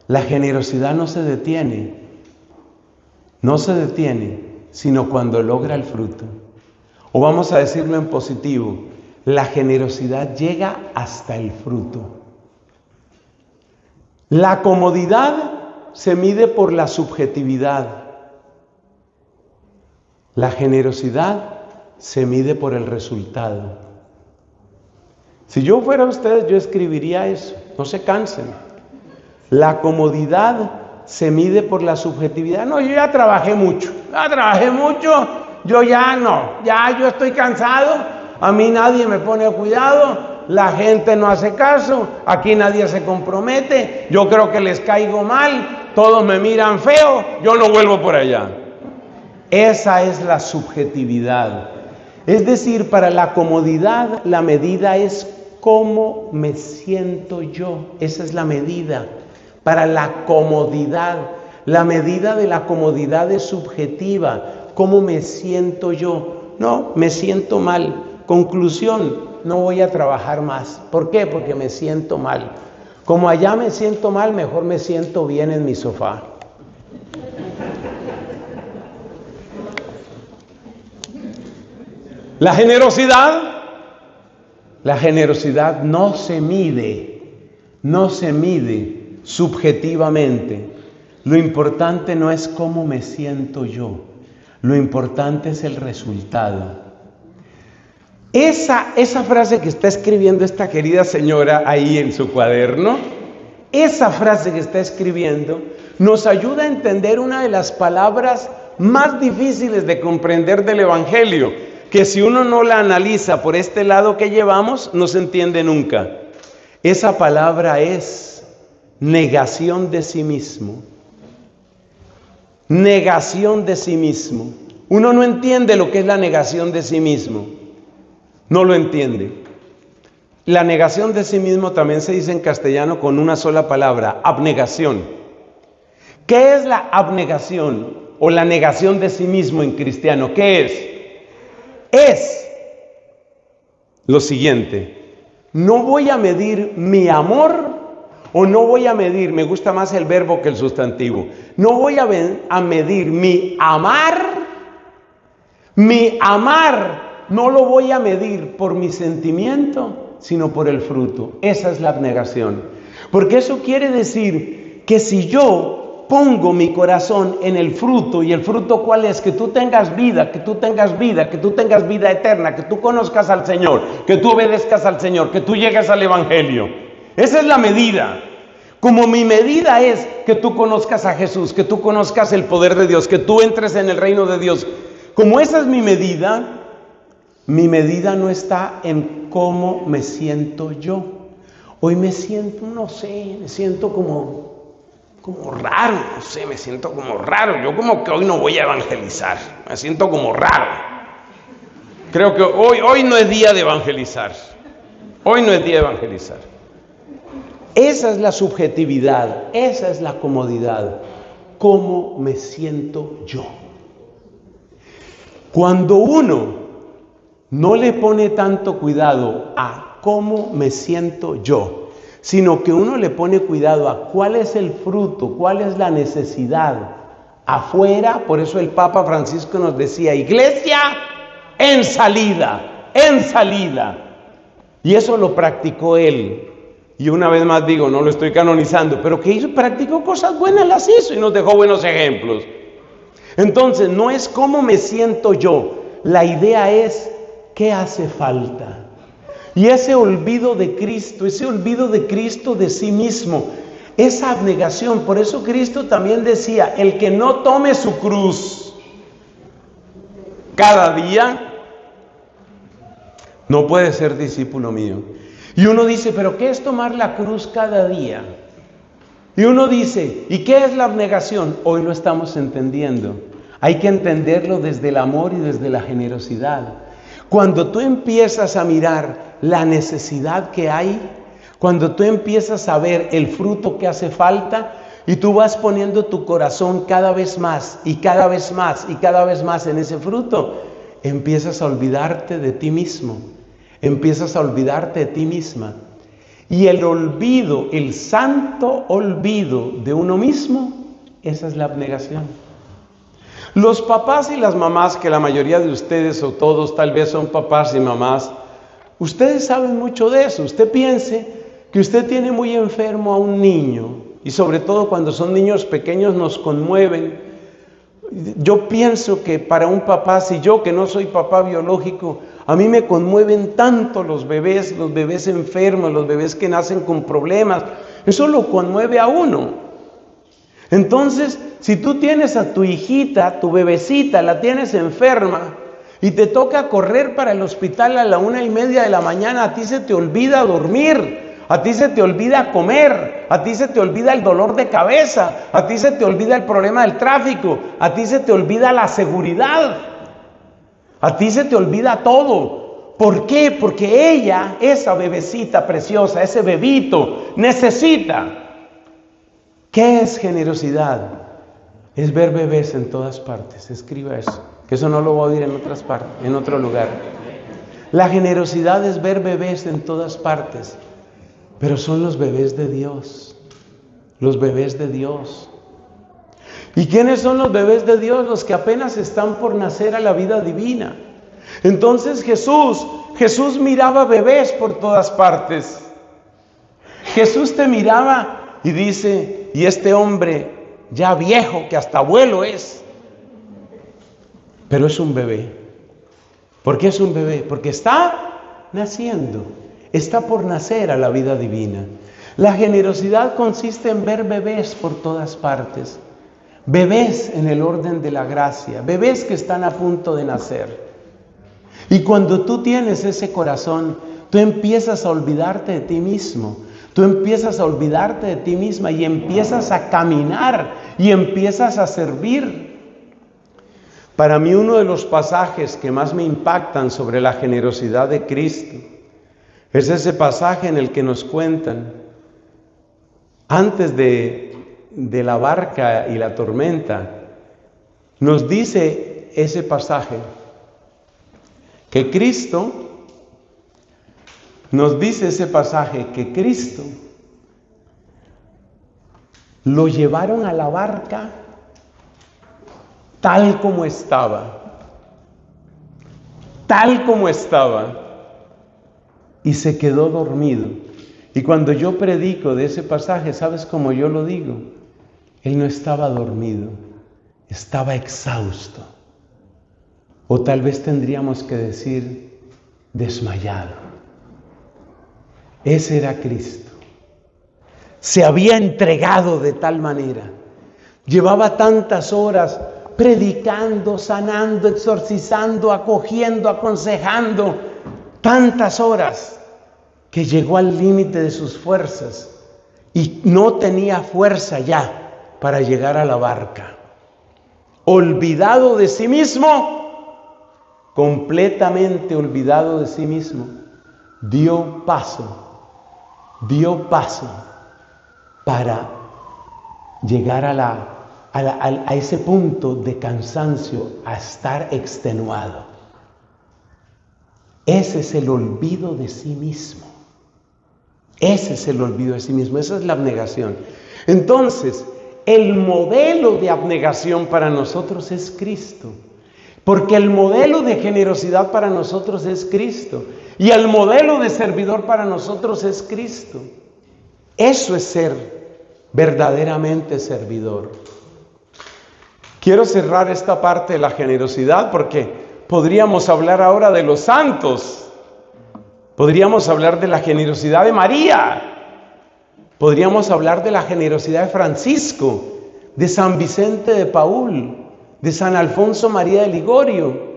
La generosidad no se detiene, sino cuando logra el fruto. O vamos a decirlo en positivo, la generosidad llega hasta el fruto. La comodidad se mide por la subjetividad. La generosidad se mide por el resultado. Si yo fuera usted, yo escribiría eso. No se cansen. La comodidad se mide por la subjetividad. No, yo ya trabajé mucho. Yo yo estoy cansado. A mí nadie me pone cuidado. La gente no hace caso. Aquí nadie se compromete. Yo creo que les caigo mal. Todos me miran feo. Yo no vuelvo por allá. Esa es la subjetividad. Es decir, para la comodidad, la medida es cómo me siento yo. Esa es la medida. Para la comodidad, la medida de la comodidad es subjetiva. ¿Cómo me siento yo? No, me siento mal. Conclusión, no voy a trabajar más. ¿Por qué? Porque me siento mal. Como allá me siento mal, mejor me siento bien en mi sofá. La generosidad no se mide subjetivamente. Lo importante no es cómo me siento yo, lo importante es el resultado. Esa frase que está escribiendo esta querida señora ahí en su cuaderno, esa frase que está escribiendo nos ayuda a entender una de las palabras más difíciles de comprender del Evangelio, que si uno no la analiza por este lado que llevamos, no se entiende nunca. Esa palabra es negación de sí mismo. Negación de sí mismo. Uno no entiende lo que es la negación de sí mismo. No lo entiende. La negación de sí mismo también se dice en castellano con una sola palabra, abnegación. ¿Qué es la abnegación o la negación de sí mismo en cristiano? ¿Qué es? Es lo siguiente: no voy a medir mi amor, o no voy a medir, me gusta más el verbo que el sustantivo, no voy a medir mi amar no lo voy a medir por mi sentimiento, sino por el fruto. Esa es la abnegación. Porque eso quiere decir que si yo pongo mi corazón en el fruto, y el fruto ¿cuál es? Que tú tengas vida, que tú tengas vida, que tú tengas vida eterna, que tú conozcas al Señor, que tú obedezcas al Señor, que tú llegues al Evangelio. Esa es la medida. Como mi medida es que tú conozcas a Jesús, que tú conozcas el poder de Dios, que tú entres en el reino de Dios. Como esa es mi medida no está en cómo me siento yo. Hoy me siento, no sé, me siento como raro, no sé, me siento como raro. Yo como que hoy no voy a evangelizar, me siento como raro. Creo que hoy no es día de evangelizar. Hoy no es día de evangelizar. Esa es la subjetividad, esa es la comodidad. ¿Cómo me siento yo? Cuando uno no le pone tanto cuidado a cómo me siento yo, sino que uno le pone cuidado a cuál es el fruto, cuál es la necesidad afuera. Por eso el Papa Francisco nos decía, iglesia en salida, en salida. Y eso lo practicó él. Y una vez más digo, no lo estoy canonizando, pero que hizo, practicó cosas buenas, las hizo y nos dejó buenos ejemplos. Entonces, no es cómo me siento yo, la idea es qué hace falta. Y ese olvido de Cristo de sí mismo, esa abnegación. Por eso Cristo también decía, el que no tome su cruz cada día, no puede ser discípulo mío. Y uno dice, ¿pero qué es tomar la cruz cada día? Y uno dice, ¿y qué es la abnegación? Hoy lo estamos entendiendo. Hay que entenderlo desde el amor y desde la generosidad. Cuando tú empiezas a mirar la necesidad que hay, cuando tú empiezas a ver el fruto que hace falta, y tú vas poniendo tu corazón cada vez más y cada vez más y cada vez más en ese fruto, empiezas a olvidarte de ti mismo, empiezas a olvidarte de ti misma. Y el olvido, el santo olvido de uno mismo, esa es la abnegación. Los papás y las mamás, que la mayoría de ustedes o todos tal vez son papás y mamás, ustedes saben mucho de eso. Usted piense que usted tiene muy enfermo a un niño, y sobre todo cuando son niños pequeños nos conmueven. Yo pienso que para un papá, si yo que no soy papá biológico, a mí me conmueven tanto los bebés enfermos, los bebés que nacen con problemas, eso lo conmueve a uno. Entonces, si tú tienes a tu hijita, tu bebecita, la tienes enferma y te toca correr para el hospital a la 1:30 de la mañana, a ti se te olvida dormir, a ti se te olvida comer, a ti se te olvida el dolor de cabeza, a ti se te olvida el problema del tráfico, a ti se te olvida la seguridad, a ti se te olvida todo. ¿Por qué? Porque ella, esa bebecita preciosa, ese bebito, necesita. ¿Qué es generosidad? Es ver bebés en todas partes. Escriba eso, que eso no lo voy a oír en otras partes, en otro lugar. La generosidad es ver bebés en todas partes, pero son los bebés de Dios. Los bebés de Dios. ¿Y quiénes son los bebés de Dios? Los que apenas están por nacer a la vida divina. Entonces Jesús miraba bebés por todas partes. Jesús te miraba y dice, y este hombre ya viejo, que hasta abuelo es, pero es un bebé. ¿Por qué es un bebé? Porque está naciendo, está por nacer a la vida divina. La generosidad consiste en ver bebés por todas partes, bebés en el orden de la gracia, bebés que están a punto de nacer. Y cuando tú tienes ese corazón, tú empiezas a olvidarte de ti mismo. Tú empiezas a olvidarte de ti misma y empiezas a caminar y empiezas a servir. Para mí uno de los pasajes que más me impactan sobre la generosidad de Cristo es ese pasaje en el que nos cuentan, antes de la barca y la tormenta, nos dice ese pasaje que Cristo lo llevaron a la barca tal como estaba, y se quedó dormido. Y cuando yo predico de ese pasaje, ¿sabes cómo yo lo digo? Él no estaba dormido, estaba exhausto. O tal vez tendríamos que decir desmayado. Ese era Cristo. Se había entregado de tal manera. Llevaba tantas horas predicando, sanando, exorcizando, acogiendo, aconsejando. Tantas horas que llegó al límite de sus fuerzas y no tenía fuerza ya para llegar a la barca. Olvidado de sí mismo, completamente olvidado de sí mismo, dio paso para llegar a ese punto de cansancio, a estar extenuado. Ese es el olvido de sí mismo. Ese es el olvido de sí mismo, esa es la abnegación. Entonces, el modelo de abnegación para nosotros es Cristo. Porque el modelo de generosidad para nosotros es Cristo. Y el modelo de servidor para nosotros es Cristo. Eso es ser verdaderamente servidor. Quiero cerrar esta parte de la generosidad porque podríamos hablar ahora de los santos. Podríamos hablar de la generosidad de María. Podríamos hablar de la generosidad de Francisco, de San Vicente de Paúl, de San Alfonso María de Ligorio,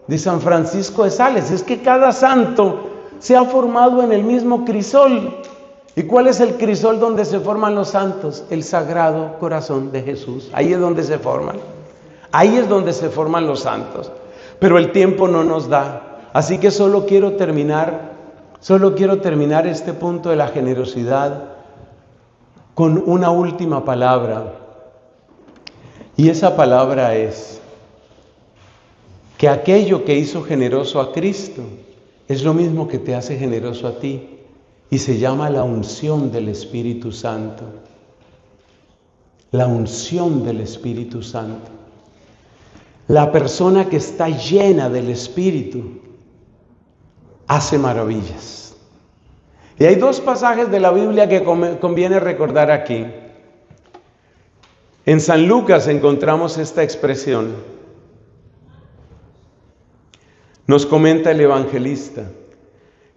de San Francisco de Sales. Es que cada santo se ha formado en el mismo crisol. ¿Y cuál es el crisol donde se forman los santos? El Sagrado Corazón de Jesús. Ahí es donde se forman. Ahí es donde se forman los santos. Pero el tiempo no nos da. Así que solo quiero terminar este punto de la generosidad con una última palabra. Y esa palabra es que aquello que hizo generoso a Cristo es lo mismo que te hace generoso a ti. Y se llama la unción del Espíritu Santo. La unción del Espíritu Santo. La persona que está llena del Espíritu hace maravillas. Y hay dos pasajes de la Biblia que conviene recordar aquí. En San Lucas encontramos esta expresión. Nos comenta el evangelista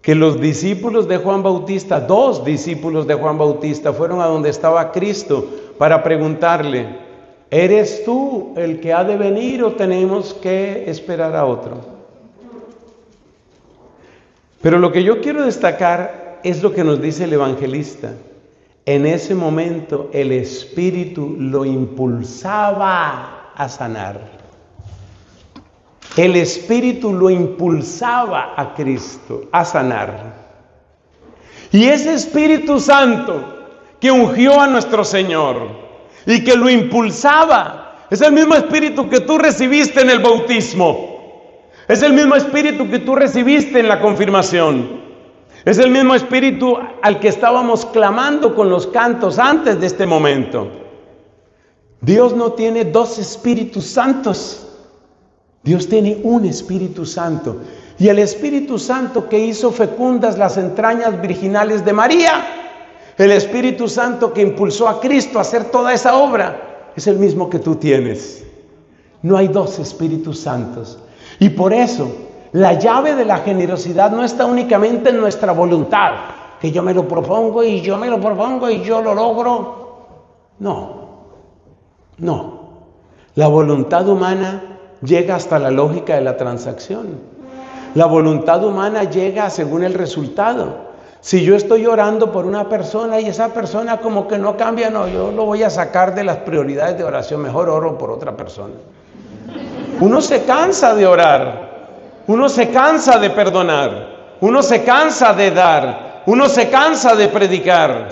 que los discípulos de Juan Bautista, 2 discípulos de Juan Bautista, fueron a donde estaba Cristo para preguntarle: ¿eres tú el que ha de venir o tenemos que esperar a otro? Pero lo que yo quiero destacar es lo que nos dice el evangelista. En ese momento el Espíritu lo impulsaba a sanar. El Espíritu lo impulsaba a Cristo a sanar. Y ese Espíritu Santo que ungió a nuestro Señor y que lo impulsaba, es el mismo Espíritu que tú recibiste en el bautismo. Es el mismo Espíritu que tú recibiste en la confirmación. Es el mismo Espíritu al que estábamos clamando con los cantos antes de este momento. Dios no tiene 2 Espíritus Santos. Dios tiene un Espíritu Santo. Y el Espíritu Santo que hizo fecundas las entrañas virginales de María, el Espíritu Santo que impulsó a Cristo a hacer toda esa obra, es el mismo que tú tienes. No hay 2 Espíritus Santos. Y por eso, la llave de la generosidad no está únicamente en nuestra voluntad, que yo me lo propongo y yo lo logro. No. La voluntad humana llega hasta la lógica de la transacción. La voluntad humana llega según el resultado. Si yo estoy orando por una persona y esa persona como que no cambia, yo lo voy a sacar de las prioridades de oración, mejor oro por otra persona. Uno se cansa de orar, uno se cansa de perdonar, uno se cansa de dar, uno se cansa de predicar.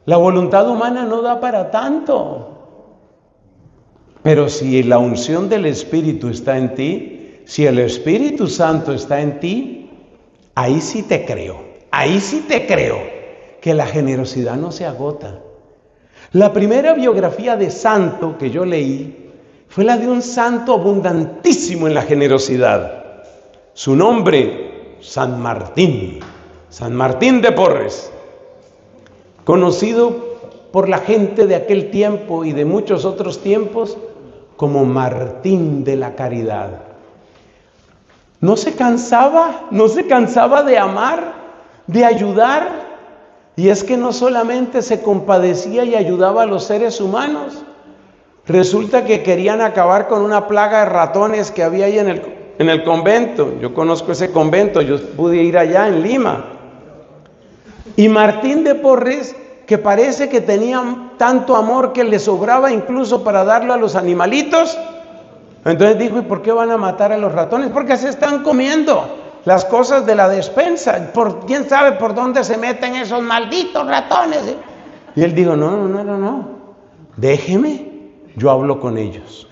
La voluntad humana no da para tanto. Pero si la unción del Espíritu está en ti, si el Espíritu Santo está en ti, ahí sí te creo que la generosidad no se agota. La primera biografía de santo que yo leí fue la de un santo abundantísimo en la generosidad. Su nombre, San Martín de Porres, conocido por la gente de aquel tiempo y de muchos otros tiempos como Martín de la Caridad. No se cansaba de amar, de ayudar. Y es que no solamente se compadecía y ayudaba a los seres humanos, resulta que querían acabar con una plaga de ratones que había ahí en el convento. Yo conozco ese convento, yo pude ir allá en Lima. Y Martín de Porres, que parece que tenía tanto amor que le sobraba incluso para darlo a los animalitos, entonces dijo: ¿y por qué van a matar a los ratones? Porque se están comiendo las cosas de la despensa. ¿Quién sabe por dónde se meten esos malditos ratones? Y él dijo: no, déjeme, yo hablo con ellos.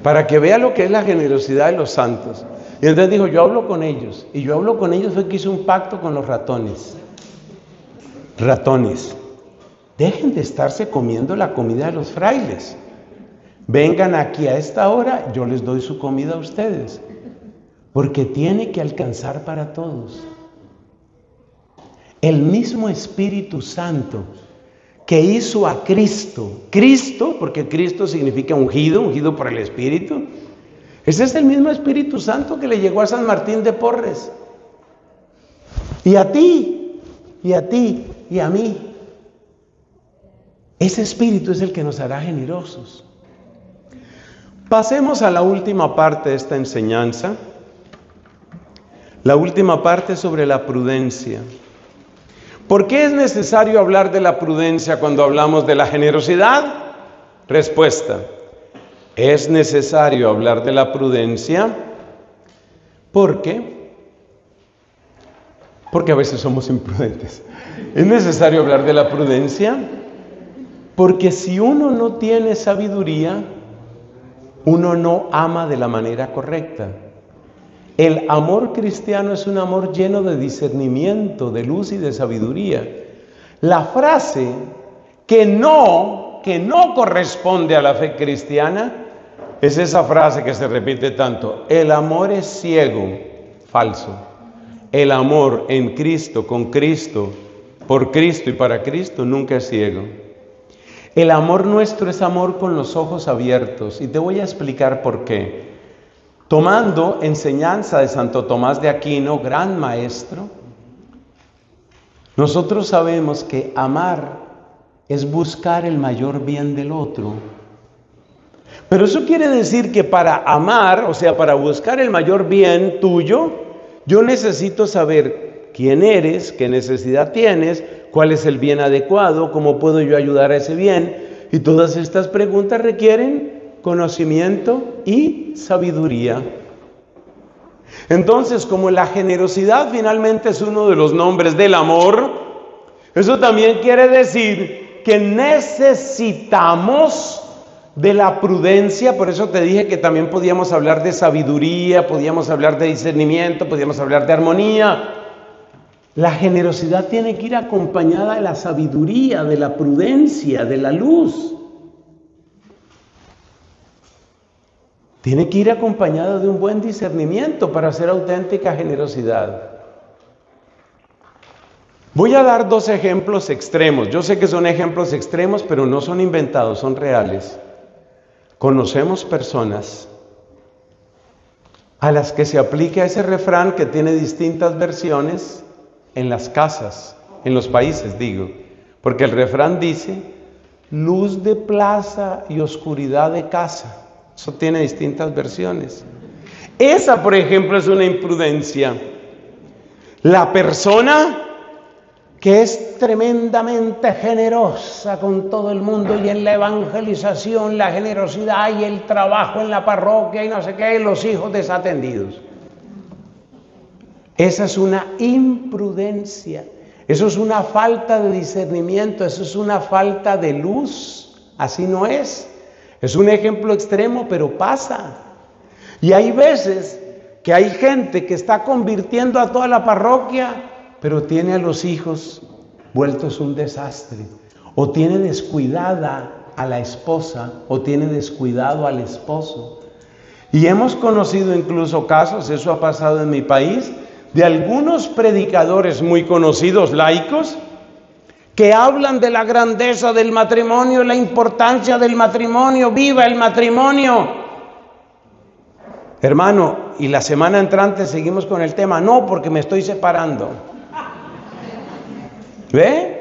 Para que vea lo que es la generosidad de los santos. Y entonces dijo: yo hablo con ellos. Y yo hablo con ellos fue que hice un pacto con los ratones. Ratones, dejen de estarse comiendo la comida de los frailes. Vengan aquí a esta hora, yo les doy su comida a ustedes, porque tiene que alcanzar para todos. El mismo Espíritu Santo que hizo a Cristo, porque Cristo significa ungido por el Espíritu, ese es el mismo Espíritu Santo que le llegó a San Martín de Porres. Y a ti, y a ti, y a mí. Ese Espíritu es el que nos hará generosos. Pasemos a la última parte de esta enseñanza. La última parte sobre la prudencia. ¿Por qué es necesario hablar de la prudencia cuando hablamos de la generosidad? Respuesta: es necesario hablar de la prudencia porque a veces somos imprudentes. Es necesario hablar de la prudencia porque si uno no tiene sabiduría, uno no ama de la manera correcta. El amor cristiano es un amor lleno de discernimiento, de luz y de sabiduría. La frase que no corresponde a la fe cristiana es esa frase que se repite tanto: el amor es ciego. Falso. El amor en Cristo, con Cristo, por Cristo y para Cristo nunca es ciego. El amor nuestro es amor con los ojos abiertos, y te voy a explicar por qué. Tomando enseñanza de Santo Tomás de Aquino, gran maestro, nosotros sabemos que amar es buscar el mayor bien del otro. Pero eso quiere decir que para amar, o sea, para buscar el mayor bien tuyo, yo necesito saber quién eres, qué necesidad tienes, cuál es el bien adecuado, cómo puedo yo ayudar a ese bien. Y todas estas preguntas requieren conocimiento y sabiduría. Entonces, como la generosidad finalmente es uno de los nombres del amor, eso también quiere decir que necesitamos de la prudencia. Por eso te dije que también podíamos hablar de sabiduría, podíamos hablar de discernimiento, podíamos hablar de armonía. La generosidad tiene que ir acompañada de la sabiduría, de la prudencia, de la luz. Tiene que ir acompañada de un buen discernimiento para hacer auténtica generosidad. Voy a dar dos ejemplos extremos. Yo sé que son ejemplos extremos, pero no son inventados, son reales. Conocemos personas a las que se aplica ese refrán que tiene distintas versiones en las casas, en los países digo, porque el refrán dice: luz de plaza y oscuridad de casa. Eso tiene distintas versiones. Esa, por ejemplo, es una imprudencia. La persona que es tremendamente generosa con todo el mundo y en la evangelización, la generosidad y el trabajo en la parroquia y no sé qué, los hijos desatendidos. Esa es una imprudencia, eso es una falta de discernimiento, eso es una falta de luz, así no es. Es un ejemplo extremo, pero pasa. Y hay veces que hay gente que está convirtiendo a toda la parroquia, pero tiene a los hijos vueltos un desastre, o tiene descuidada a la esposa, o tiene descuidado al esposo. Y hemos conocido incluso casos, eso ha pasado en mi país, de algunos predicadores muy conocidos, laicos, que hablan de la grandeza del matrimonio, la importancia del matrimonio, viva el matrimonio. Hermano, y la semana entrante seguimos con el tema, no, porque me estoy separando. ¿Ve?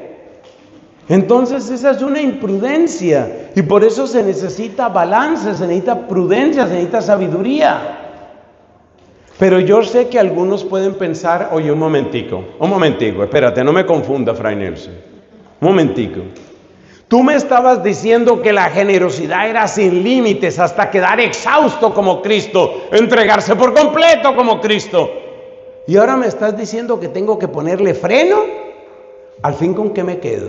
Entonces esa es una imprudencia y por eso se necesita balance, se necesita prudencia, se necesita sabiduría. Pero yo sé que algunos pueden pensar, oye, un momentico, espérate, no me confunda, Fray Nelson. Un momentico. Tú me estabas diciendo que la generosidad era sin límites hasta quedar exhausto como Cristo, entregarse por completo como Cristo. Y ahora me estás diciendo que tengo que ponerle freno. Al fin, ¿con qué me quedo?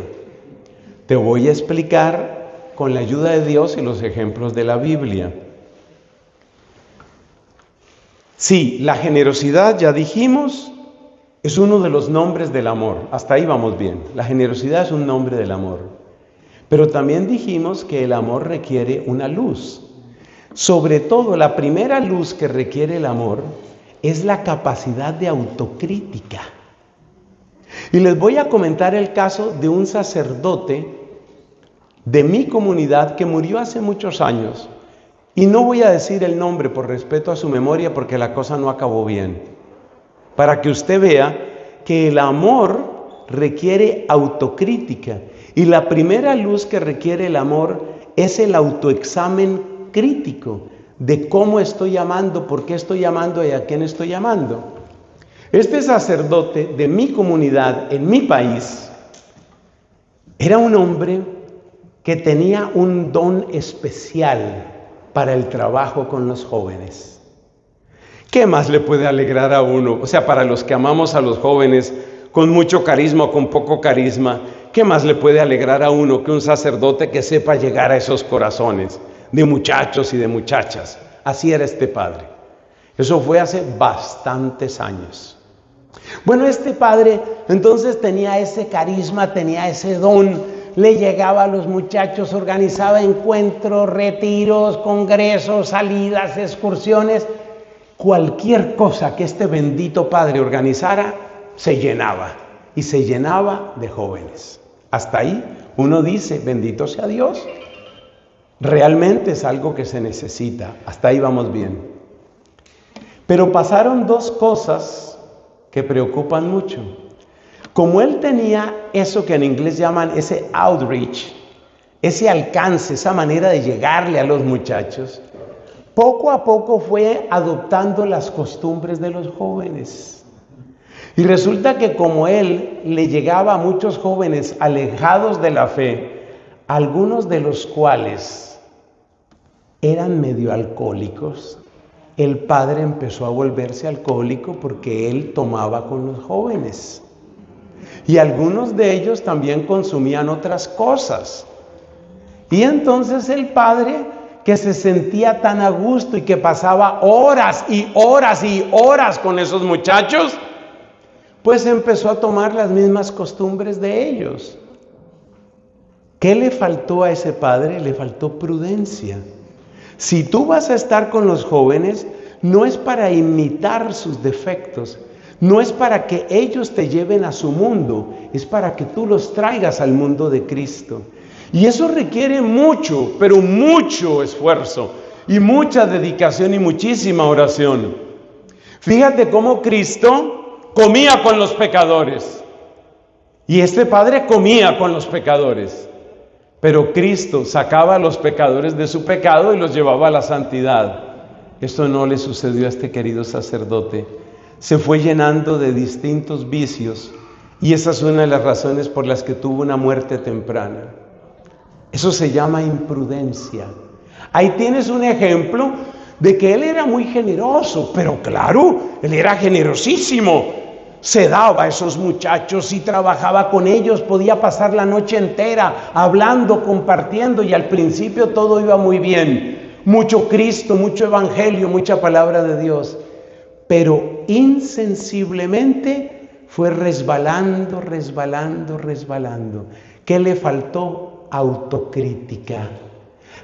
Te voy a explicar con la ayuda de Dios y los ejemplos de la Biblia. Sí, la generosidad, ya dijimos, es uno de los nombres del amor. Hasta ahí vamos bien. La generosidad es un nombre del amor. Pero también dijimos que el amor requiere una luz. Sobre todo, la primera luz que requiere el amor es la capacidad de autocrítica. Y les voy a comentar el caso de un sacerdote de mi comunidad que murió hace muchos años. Y no voy a decir el nombre por respeto a su memoria porque la cosa no acabó bien. Para que usted vea que el amor requiere autocrítica. Y la primera luz que requiere el amor es el autoexamen crítico de cómo estoy amando, por qué estoy amando y a quién estoy amando. Este sacerdote de mi comunidad, en mi país, era un hombre que tenía un don especial para el trabajo con los jóvenes. ¿Qué más le puede alegrar a uno? O sea, para los que amamos a los jóvenes con mucho carisma o con poco carisma, ¿qué más le puede alegrar a uno que un sacerdote que sepa llegar a esos corazones de muchachos y de muchachas? Así era este padre. Eso fue hace bastantes años. Bueno, este padre entonces tenía ese carisma, tenía ese don, le llegaba a los muchachos, organizaba encuentros, retiros, congresos, salidas, excursiones, cualquier cosa que este bendito padre organizara, se llenaba y se llenaba de jóvenes. Hasta ahí uno dice, bendito sea Dios, realmente es algo que se necesita, hasta ahí vamos bien. Pero pasaron dos cosas que preocupan mucho. Como él tenía eso que en inglés llaman ese outreach, ese alcance, esa manera de llegarle a los muchachos, poco a poco fue adoptando las costumbres de los jóvenes. Y resulta que como él le llegaba a muchos jóvenes alejados de la fe, algunos de los cuales eran medio alcohólicos, el padre empezó a volverse alcohólico porque él tomaba con los jóvenes. Y algunos de ellos también consumían otras cosas. Y entonces el padre, que se sentía tan a gusto y que pasaba horas y horas y horas con esos muchachos, pues empezó a tomar las mismas costumbres de ellos. ¿Qué le faltó a ese padre? Le faltó prudencia. Si tú vas a estar con los jóvenes, no es para imitar sus defectos, no es para que ellos te lleven a su mundo, es para que tú los traigas al mundo de Cristo. Y eso requiere mucho, pero mucho esfuerzo y mucha dedicación y muchísima oración. Fíjate cómo Cristo comía con los pecadores y este padre comía con los pecadores. Pero Cristo sacaba a los pecadores de su pecado y los llevaba a la santidad. Esto no le sucedió a este querido sacerdote. Se fue llenando de distintos vicios y esa es una de las razones por las que tuvo una muerte temprana. Eso se llama imprudencia. Ahí tienes un ejemplo de que él era muy generoso, pero claro, él era generosísimo. Se daba a esos muchachos y trabajaba con ellos, podía pasar la noche entera hablando, compartiendo y al principio todo iba muy bien. Mucho Cristo, mucho evangelio, mucha palabra de Dios. Pero insensiblemente fue resbalando. ¿Qué le faltó? Autocrítica.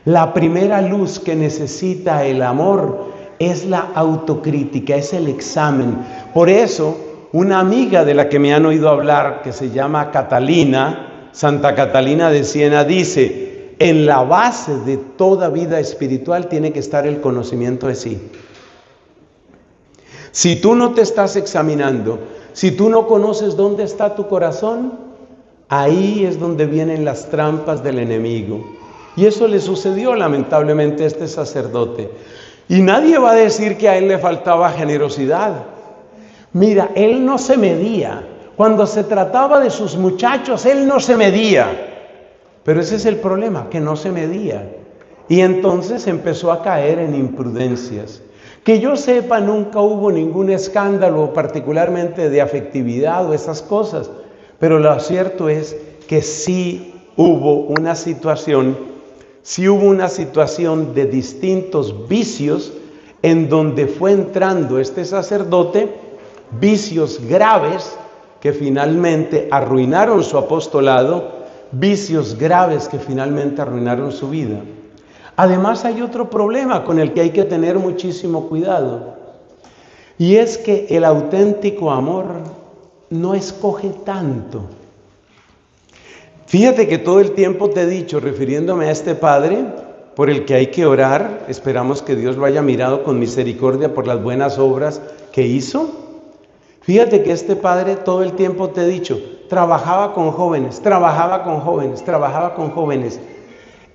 La primera luz que necesita el amor es la autocrítica, es el examen. Por eso Una amiga de la que me han oído hablar, que se llama Catalina, Santa Catalina de Siena, dice: en la base de toda vida espiritual tiene que estar el conocimiento de sí. Si tú no te estás examinando, si tú no conoces dónde está tu corazón, ahí es donde vienen las trampas del enemigo. Y eso le sucedió lamentablemente a este sacerdote. Y nadie va a decir que a él le faltaba generosidad. Mira, él no se medía. Cuando se trataba de sus muchachos, él no se medía. Pero ese es el problema, que no se medía. Y entonces empezó a caer en imprudencias. Que yo sepa, nunca hubo ningún escándalo, particularmente de afectividad o esas cosas. Pero lo cierto es que sí hubo una situación de distintos vicios en donde fue entrando este sacerdote, vicios graves que finalmente arruinaron su apostolado, vicios graves que finalmente arruinaron su vida. Además, hay otro problema con el que hay que tener muchísimo cuidado, y es que el auténtico amor no escoge tanto. Fíjate que todo el tiempo te he dicho, refiriéndome a este padre, por el que hay que orar, esperamos que Dios lo haya mirado con misericordia por las buenas obras que hizo. Fíjate que este padre, todo el tiempo te he dicho, trabajaba con jóvenes.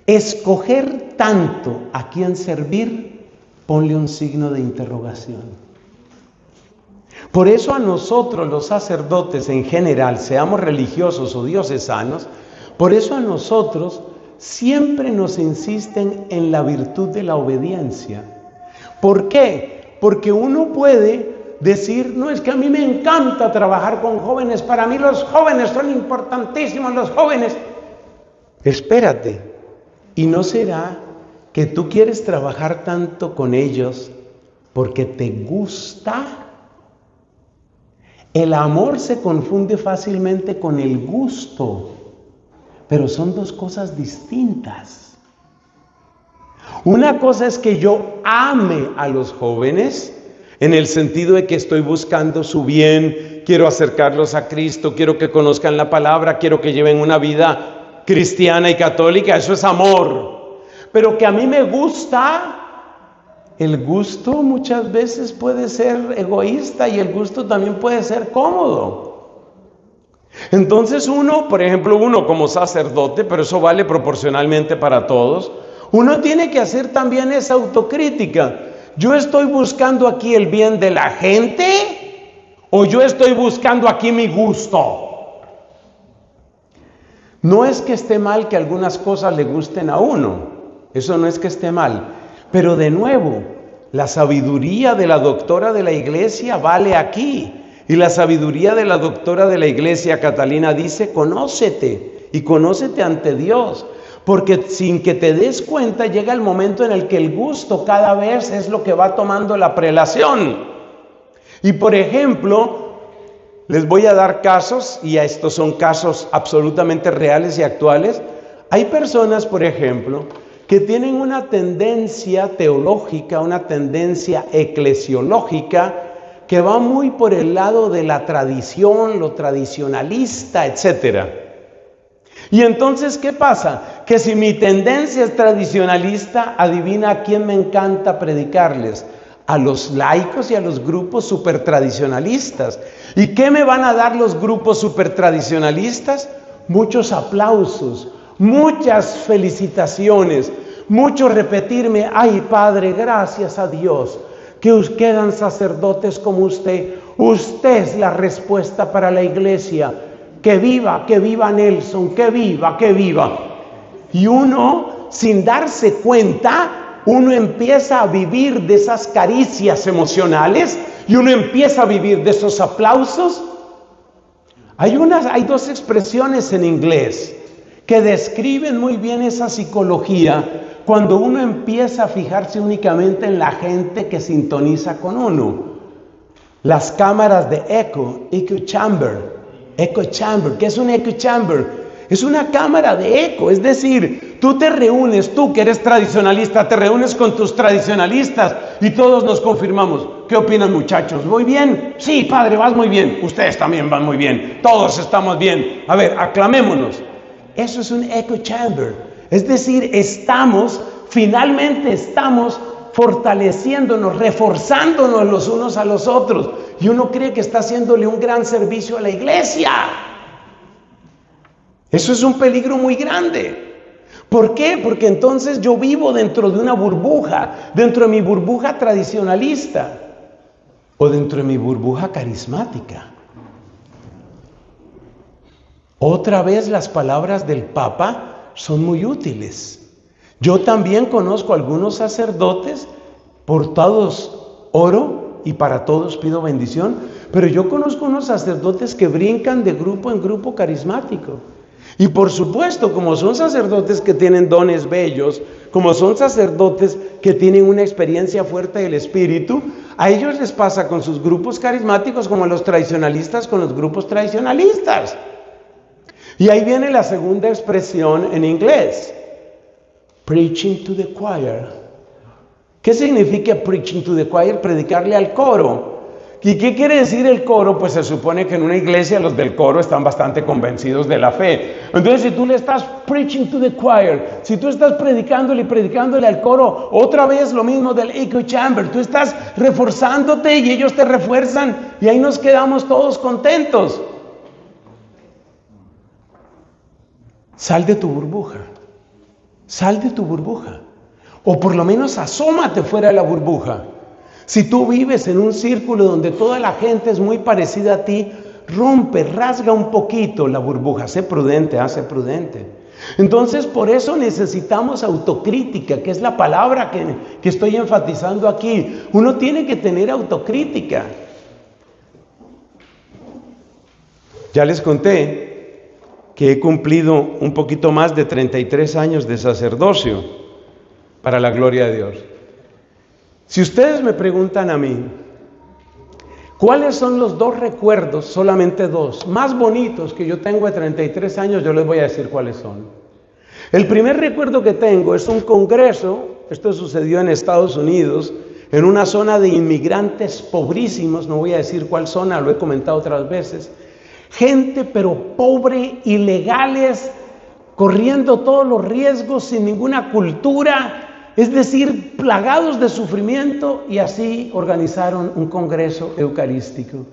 Escoger tanto a quién servir, ponle un signo de interrogación. Por eso a nosotros los sacerdotes en general, seamos religiosos o diocesanos, por eso a nosotros siempre nos insisten en la virtud de la obediencia. ¿Por qué? Porque uno puede decir, no, es que a mí me encanta trabajar con jóvenes, para mí los jóvenes son importantísimos, los jóvenes. Espérate, ¿y no será que tú quieres trabajar tanto con ellos porque te gusta? El amor se confunde fácilmente con el gusto, pero son dos cosas distintas. Una cosa es que yo ame a los jóvenes, en el sentido de que estoy buscando su bien, quiero acercarlos a Cristo, quiero que conozcan la palabra, quiero que lleven una vida cristiana y católica, eso es amor. Pero que a mí me gusta, el gusto muchas veces puede ser egoísta y el gusto también puede ser cómodo. Entonces uno, por ejemplo, uno como sacerdote, pero eso vale proporcionalmente para todos, uno tiene que hacer también esa autocrítica. ¿Yo estoy buscando aquí el bien de la gente o yo estoy buscando aquí mi gusto? No es que esté mal que algunas cosas le gusten a uno, eso no es que esté mal, pero de nuevo, la sabiduría de la doctora de la iglesia vale aquí, y la sabiduría de la doctora de la iglesia, Catalina, dice: conócete y conócete ante Dios. Porque sin que te des cuenta llega el momento en el que el gusto cada vez es lo que va tomando la prelación. Y por ejemplo, les voy a dar casos, y estos son casos absolutamente reales y actuales. Hay personas, por ejemplo, que tienen una tendencia teológica, una tendencia eclesiológica, que va muy por el lado de la tradición, lo tradicionalista, etcétera. Y entonces, ¿qué pasa? Que si mi tendencia es tradicionalista, adivina a quién me encanta predicarles: a los laicos y a los grupos supertradicionalistas. ¿Y qué me van a dar los grupos supertradicionalistas? Muchos aplausos, muchas felicitaciones, mucho repetirme: ay, Padre, gracias a Dios que quedan sacerdotes como usted. Usted es la respuesta para la iglesia. Que viva Nelson, que viva. Y uno, sin darse cuenta, uno empieza a vivir de esas caricias emocionales y uno empieza a vivir de esos aplausos. Hay dos expresiones en inglés que describen muy bien esa psicología cuando uno empieza a fijarse únicamente en la gente que sintoniza con uno. Las cámaras de eco chamber. Echo chamber. ¿Qué es un echo chamber? Es una cámara de eco, es decir, tú te reúnes, tú que eres tradicionalista, te reúnes con tus tradicionalistas y todos nos confirmamos: ¿Qué opinan, muchachos? ¿Voy bien? Sí, padre, vas muy bien. Ustedes también van muy bien. Todos estamos bien. A ver, aclamémonos. Eso es un echo chamber. Es decir, finalmente estamos fortaleciéndonos, reforzándonos los unos a los otros. Y uno cree que está haciéndole un gran servicio a la iglesia. Eso es un peligro muy grande. ¿Por qué? Porque entonces yo vivo dentro de una burbuja, dentro de mi burbuja tradicionalista o dentro de mi burbuja carismática. Otra vez las palabras del Papa son muy útiles. Yo también conozco algunos sacerdotes, por todos oro y para todos pido bendición, pero yo conozco unos sacerdotes que brincan de grupo en grupo carismático. Y por supuesto, como son sacerdotes que tienen dones bellos, como son sacerdotes que tienen una experiencia fuerte del Espíritu, a ellos les pasa con sus grupos carismáticos como a los tradicionalistas con los grupos tradicionalistas. Y ahí viene la segunda expresión en inglés, preaching to the choir. ¿Qué significa preaching to the choir? Predicarle al coro. ¿Y qué quiere decir el coro? Pues se supone que en una iglesia los del coro están bastante convencidos de la fe. Entonces, si tú le estás preaching to the choir, si tú estás predicándole al coro, otra vez lo mismo del echo chamber, tú estás reforzándote y ellos te refuerzan y ahí nos quedamos todos contentos. Sal de tu burbuja, sal de tu burbuja, o por lo menos asómate fuera de la burbuja. Si tú vives en un círculo donde toda la gente es muy parecida a ti, rompe, rasga un poquito la burbuja, sé prudente, sé prudente. Entonces, por eso necesitamos autocrítica, que es la palabra que estoy enfatizando aquí. Uno tiene que tener autocrítica. Ya les conté que he cumplido un poquito más de 33 años de sacerdocio para la gloria de Dios. Si ustedes me preguntan a mí, ¿cuáles son los 2 recuerdos, solamente 2, más bonitos que yo tengo de 33 años? Yo les voy a decir cuáles son. El primer recuerdo que tengo es un congreso, esto sucedió en Estados Unidos, en una zona de inmigrantes pobrísimos, no voy a decir cuál zona, lo he comentado otras veces, gente pero pobre, ilegales, corriendo todos los riesgos, sin ninguna cultura, es decir, plagados de sufrimiento, y así organizaron un congreso eucarístico.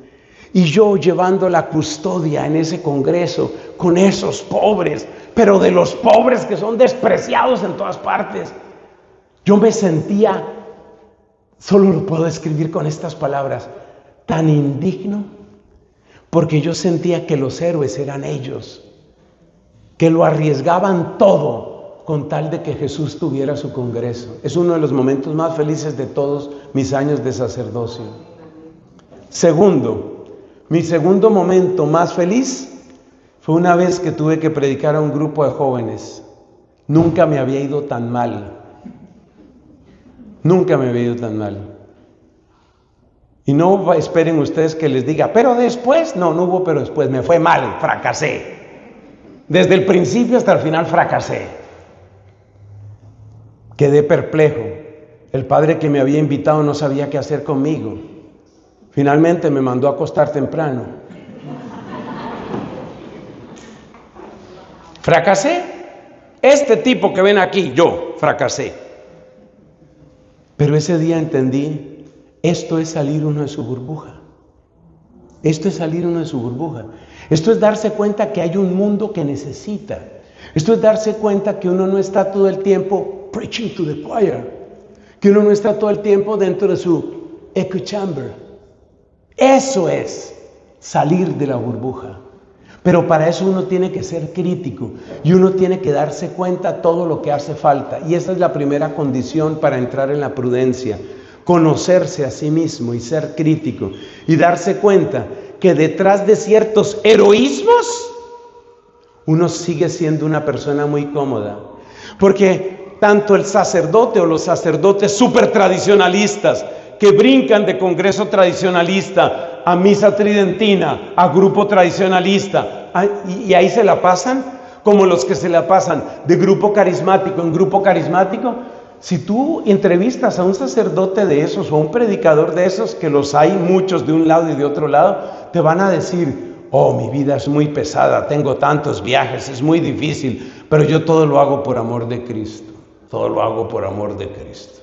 Y yo llevando la custodia en ese congreso con esos pobres, pero de los pobres que son despreciados en todas partes, yo me sentía, solo lo puedo describir con estas palabras, tan indigno, porque yo sentía que los héroes eran ellos, que lo arriesgaban todo con tal de que Jesús tuviera su congreso. Es uno de los momentos más felices de todos mis años de sacerdocio. Segundo, mi segundo momento más feliz fue una vez que tuve que predicar a un grupo de jóvenes. Nunca me había ido tan mal. Nunca me había ido tan mal. Y no esperen ustedes que les diga, pero después, no hubo pero después, me fue mal, fracasé. Desde el principio hasta el final fracasé. Quedé perplejo. El padre que me había invitado no sabía qué hacer conmigo. Finalmente me mandó a acostar temprano. Fracasé. Este tipo que ven aquí, yo fracasé. Pero ese día entendí, esto es salir uno de su burbuja. Esto es salir uno de su burbuja. Esto es darse cuenta que hay un mundo que necesita. Esto es darse cuenta que uno no está todo el tiempo preaching to the choir, que uno no está todo el tiempo dentro de su echo chamber. Eso es salir de la burbuja. Pero para eso uno tiene que ser crítico y uno tiene que darse cuenta todo lo que hace falta. Y esa es la primera condición para entrar en la prudencia. Conocerse a sí mismo y ser crítico y darse cuenta que detrás de ciertos heroísmos uno sigue siendo una persona muy cómoda. Porque tanto el sacerdote o los sacerdotes súper tradicionalistas que brincan de congreso tradicionalista a misa tridentina, a grupo tradicionalista, y ahí se la pasan, como los que se la pasan de grupo carismático en grupo carismático, Si tú entrevistas a un sacerdote de esos o a un predicador de esos, que los hay muchos de un lado y de otro lado, te van a decir: oh, mi vida es muy pesada, tengo tantos viajes, es muy difícil, pero yo todo lo hago por amor de Cristo. Todo lo hago por amor de Cristo.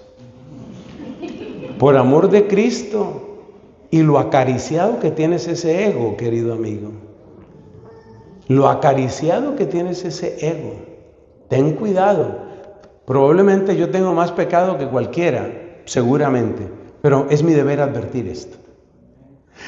Por amor de Cristo. Y lo acariciado que tienes ese ego, querido amigo. Lo acariciado que tienes ese ego. Ten cuidado. Probablemente yo tengo más pecado que cualquiera, seguramente. Pero es mi deber advertir esto.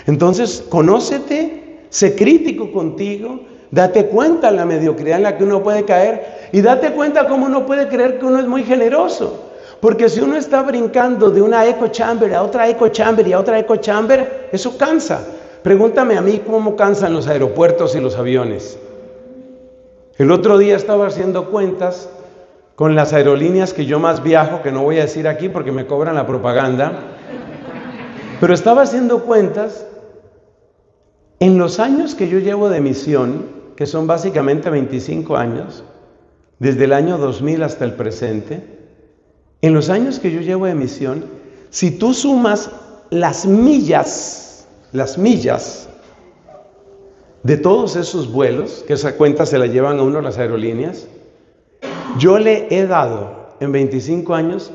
Entonces, conócete, sé crítico contigo, date cuenta de la mediocridad en la que uno puede caer y date cuenta cómo uno puede creer que uno es muy generoso. Porque si uno está brincando de una echo chamber a otra echo chamber y a otra echo chamber, eso cansa. Pregúntame a mí cómo cansan los aeropuertos y los aviones. El otro día estaba haciendo cuentas con las aerolíneas que yo más viajo, que no voy a decir aquí porque me cobran la propaganda, pero estaba haciendo cuentas en los años que yo llevo de misión, que son básicamente 25 años, desde el año 2000 hasta el presente. En los años que yo llevo de misión, si tú sumas las millas de todos esos vuelos, que esa cuenta se la llevan a uno las aerolíneas, yo le he dado en 25 años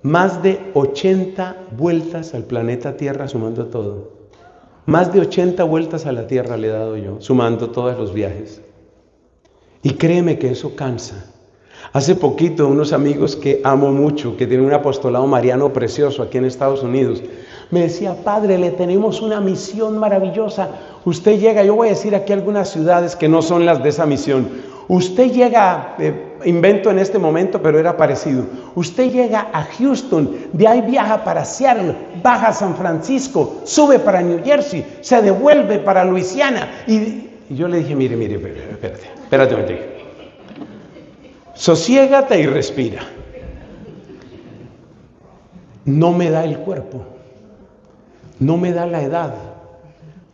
más de 80 vueltas al planeta Tierra, sumando todo. Más de 80 vueltas a la Tierra le he dado yo, sumando todos los viajes. Y créeme que eso cansa. Hace poquito unos amigos que amo mucho, que tienen un apostolado mariano precioso aquí en Estados Unidos, me decía: padre, le tenemos una misión maravillosa. Usted llega, yo voy a decir aquí algunas ciudades que no son las de esa misión. Usted llega, invento en este momento, pero era parecido. Usted llega a Houston, de ahí viaja para Seattle, baja a San Francisco, sube para New Jersey, se devuelve para Luisiana. Y yo le dije: mire, espérate un momento. Sosiégate y respira. No me da el cuerpo, no me da la edad,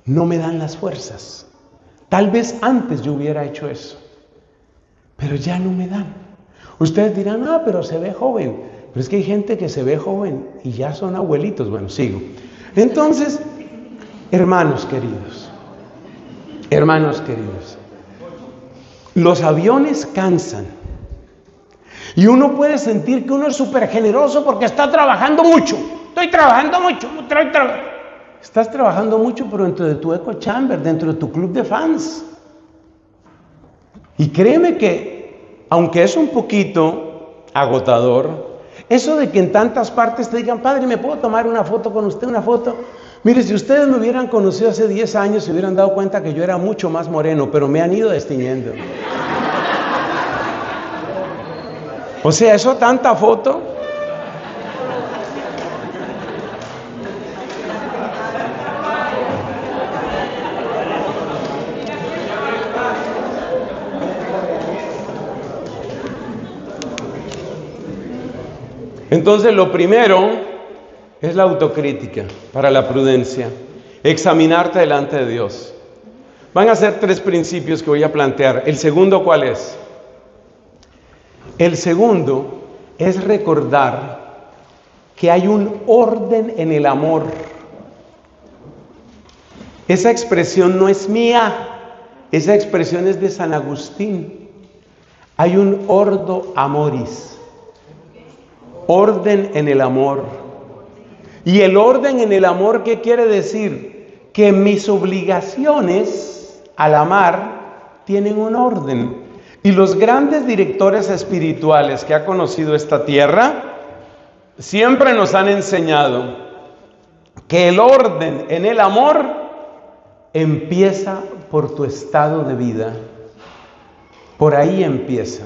no me dan las fuerzas. Tal vez antes yo hubiera hecho eso, pero ya no me dan. Ustedes dirán: ah, pero se ve joven. Pero es que hay gente que se ve joven y ya son abuelitos. Bueno, sigo. Entonces, hermanos queridos, los aviones cansan. Y uno puede sentir que uno es súper generoso porque está trabajando mucho. Estoy trabajando mucho. Estás trabajando mucho, pero dentro de tu echo chamber, dentro de tu club de fans. Y créeme que, aunque es un poquito agotador, eso de que en tantas partes te digan: padre, ¿me puedo tomar una foto con usted? Una foto. Mire, si ustedes me hubieran conocido hace 10 años, se hubieran dado cuenta que yo era mucho más moreno, pero me han ido destiñendo. O sea, eso tanta foto. Entonces, lo primero es la autocrítica para la prudencia. Examinarte delante de Dios. Van a ser 3 principios que voy a plantear. ¿El segundo cuál es? El segundo es recordar que hay un orden en el amor. Esa expresión no es mía, esa expresión es de San Agustín. Hay un ordo amoris, orden en el amor. Y el orden en el amor, ¿qué quiere decir? Que mis obligaciones al amar tienen un orden. Y los grandes directores espirituales que ha conocido esta tierra siempre nos han enseñado que el orden en el amor empieza por tu estado de vida. Por ahí empieza.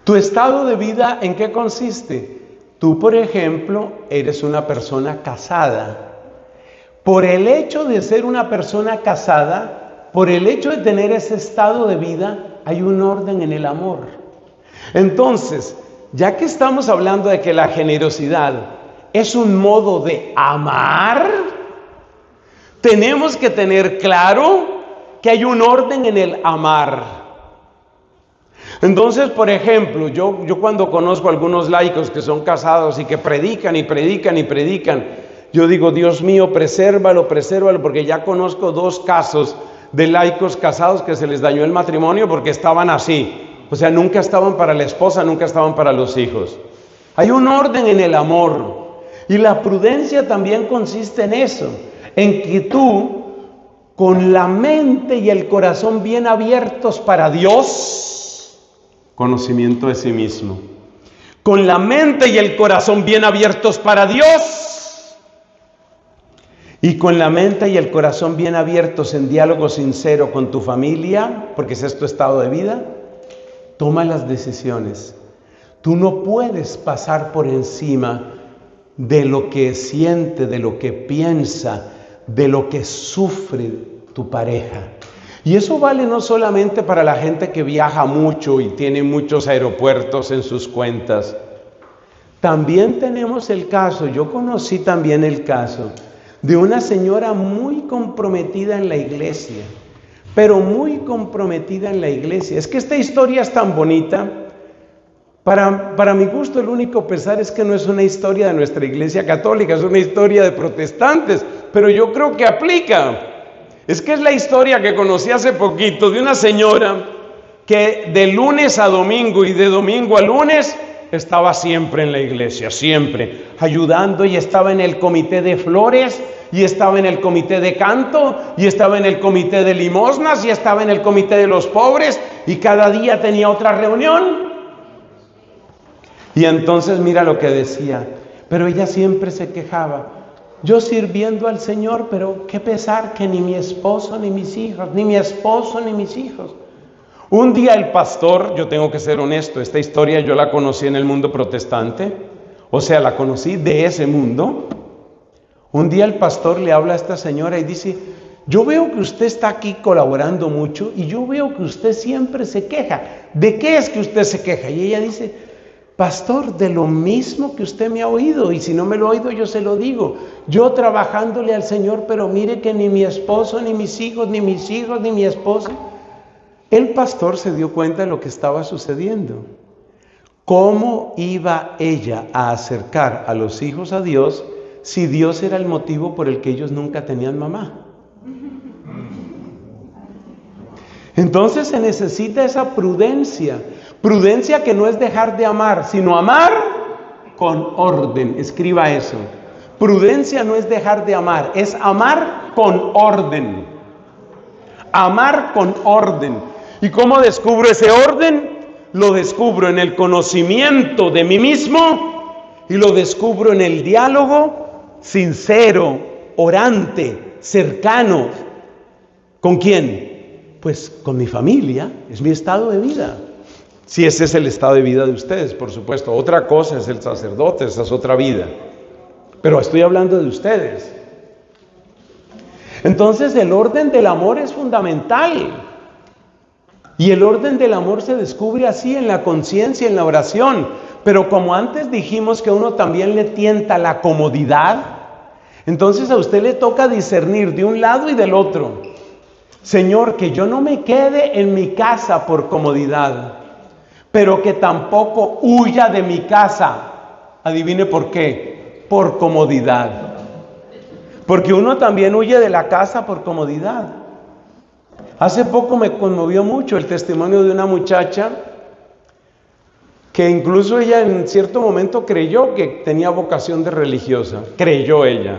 ¿Tu estado de vida en qué consiste? Tú, por ejemplo, eres una persona casada. Por el hecho de ser una persona casada, por el hecho de tener ese estado de vida, hay un orden en el amor. Entonces, ya que estamos hablando de que la generosidad es un modo de amar, tenemos que tener claro que hay un orden en el amar. Entonces, por ejemplo, yo cuando conozco a algunos laicos que son casados y que predican y predican y predican, yo digo, Dios mío, presérvalo, porque ya conozco 2 casos de laicos casados que se les dañó el matrimonio porque estaban así. O sea, nunca estaban para la esposa, nunca estaban para los hijos. Hay un orden en el amor. Y la prudencia también consiste en eso, en que tú, con la mente y el corazón bien abiertos para Dios, conocimiento de sí mismo, con la mente y el corazón bien abiertos para Dios, y con la mente y el corazón bien abiertos en diálogo sincero con tu familia, porque ese es tu estado de vida, toma las decisiones. Tú no puedes pasar por encima de lo que siente, de lo que piensa, de lo que sufre tu pareja. Y eso vale no solamente para la gente que viaja mucho y tiene muchos aeropuertos en sus cuentas. También tenemos el caso, yo conocí también el caso de una señora muy comprometida en la iglesia, pero muy comprometida en la iglesia. Es que esta historia es tan bonita. Para mi gusto, el único pesar es que no es una historia de nuestra iglesia católica, es una historia de protestantes, pero yo creo que aplica. Es que es la historia que conocí hace poquito de una señora que de lunes a domingo y de domingo a lunes estaba siempre en la iglesia, siempre, ayudando, y estaba en el comité de flores, y estaba en el comité de canto, y estaba en el comité de limosnas, y estaba en el comité de los pobres, y cada día tenía otra reunión. Y entonces mira lo que decía, pero ella siempre se quejaba, yo sirviendo al Señor, pero qué pesar que ni mi esposo ni mis hijos, ni mi esposo ni mis hijos. Un día el pastor, yo tengo que ser honesto, esta historia yo la conocí en el mundo protestante, o sea, la conocí de ese mundo. Un día el pastor le habla a esta señora y dice, yo veo que usted está aquí colaborando mucho y yo veo que usted siempre se queja. ¿De qué es que usted se queja? Y ella dice, pastor, de lo mismo que usted me ha oído, y si no me lo ha oído yo se lo digo, yo trabajándole al Señor, pero mire que ni mi esposo, ni mis hijos, ni mi esposa. El pastor se dio cuenta de lo que estaba sucediendo. ¿Cómo iba ella a acercar a los hijos a Dios si Dios era el motivo por el que ellos nunca tenían mamá? Entonces se necesita esa prudencia. Prudencia que no es dejar de amar, sino amar con orden. Escriba eso. Prudencia no es dejar de amar, es amar con orden. Amar con orden. ¿Y cómo descubro ese orden? Lo descubro en el conocimiento de mí mismo y lo descubro en el diálogo sincero, orante, cercano. ¿Con quién? Pues con mi familia, es mi estado de vida. Si ese es el estado de vida de ustedes, por supuesto. Otra cosa es el sacerdote, esa es otra vida. Pero estoy hablando de ustedes. Entonces el orden del amor es fundamental. Y el orden del amor se descubre así en la conciencia, en la oración. Pero como antes dijimos que a uno también le tienta la comodidad, entonces a usted le toca discernir de un lado y del otro. Señor, que yo no me quede en mi casa por comodidad, pero que tampoco huya de mi casa. Adivine por qué. Por comodidad. Porque uno también huye de la casa por comodidad. Hace poco me conmovió mucho el testimonio de una muchacha que incluso ella en cierto momento creyó que tenía vocación de religiosa. Creyó ella.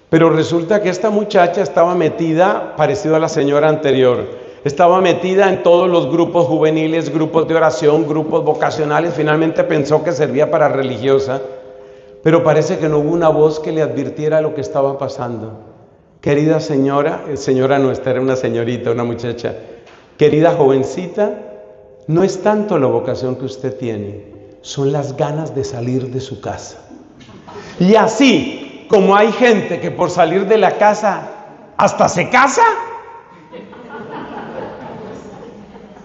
Pero resulta que esta muchacha estaba metida, parecido a la señora anterior, estaba metida en todos los grupos juveniles, grupos de oración, grupos vocacionales. Finalmente pensó que servía para religiosa, pero parece que no hubo una voz que le advirtiera lo que estaba pasando. Querida señora nuestra, era una señorita, una muchacha, querida jovencita, no es tanto la vocación que usted tiene, son las ganas de salir de su casa. Y así como hay gente que por salir de la casa hasta se casa,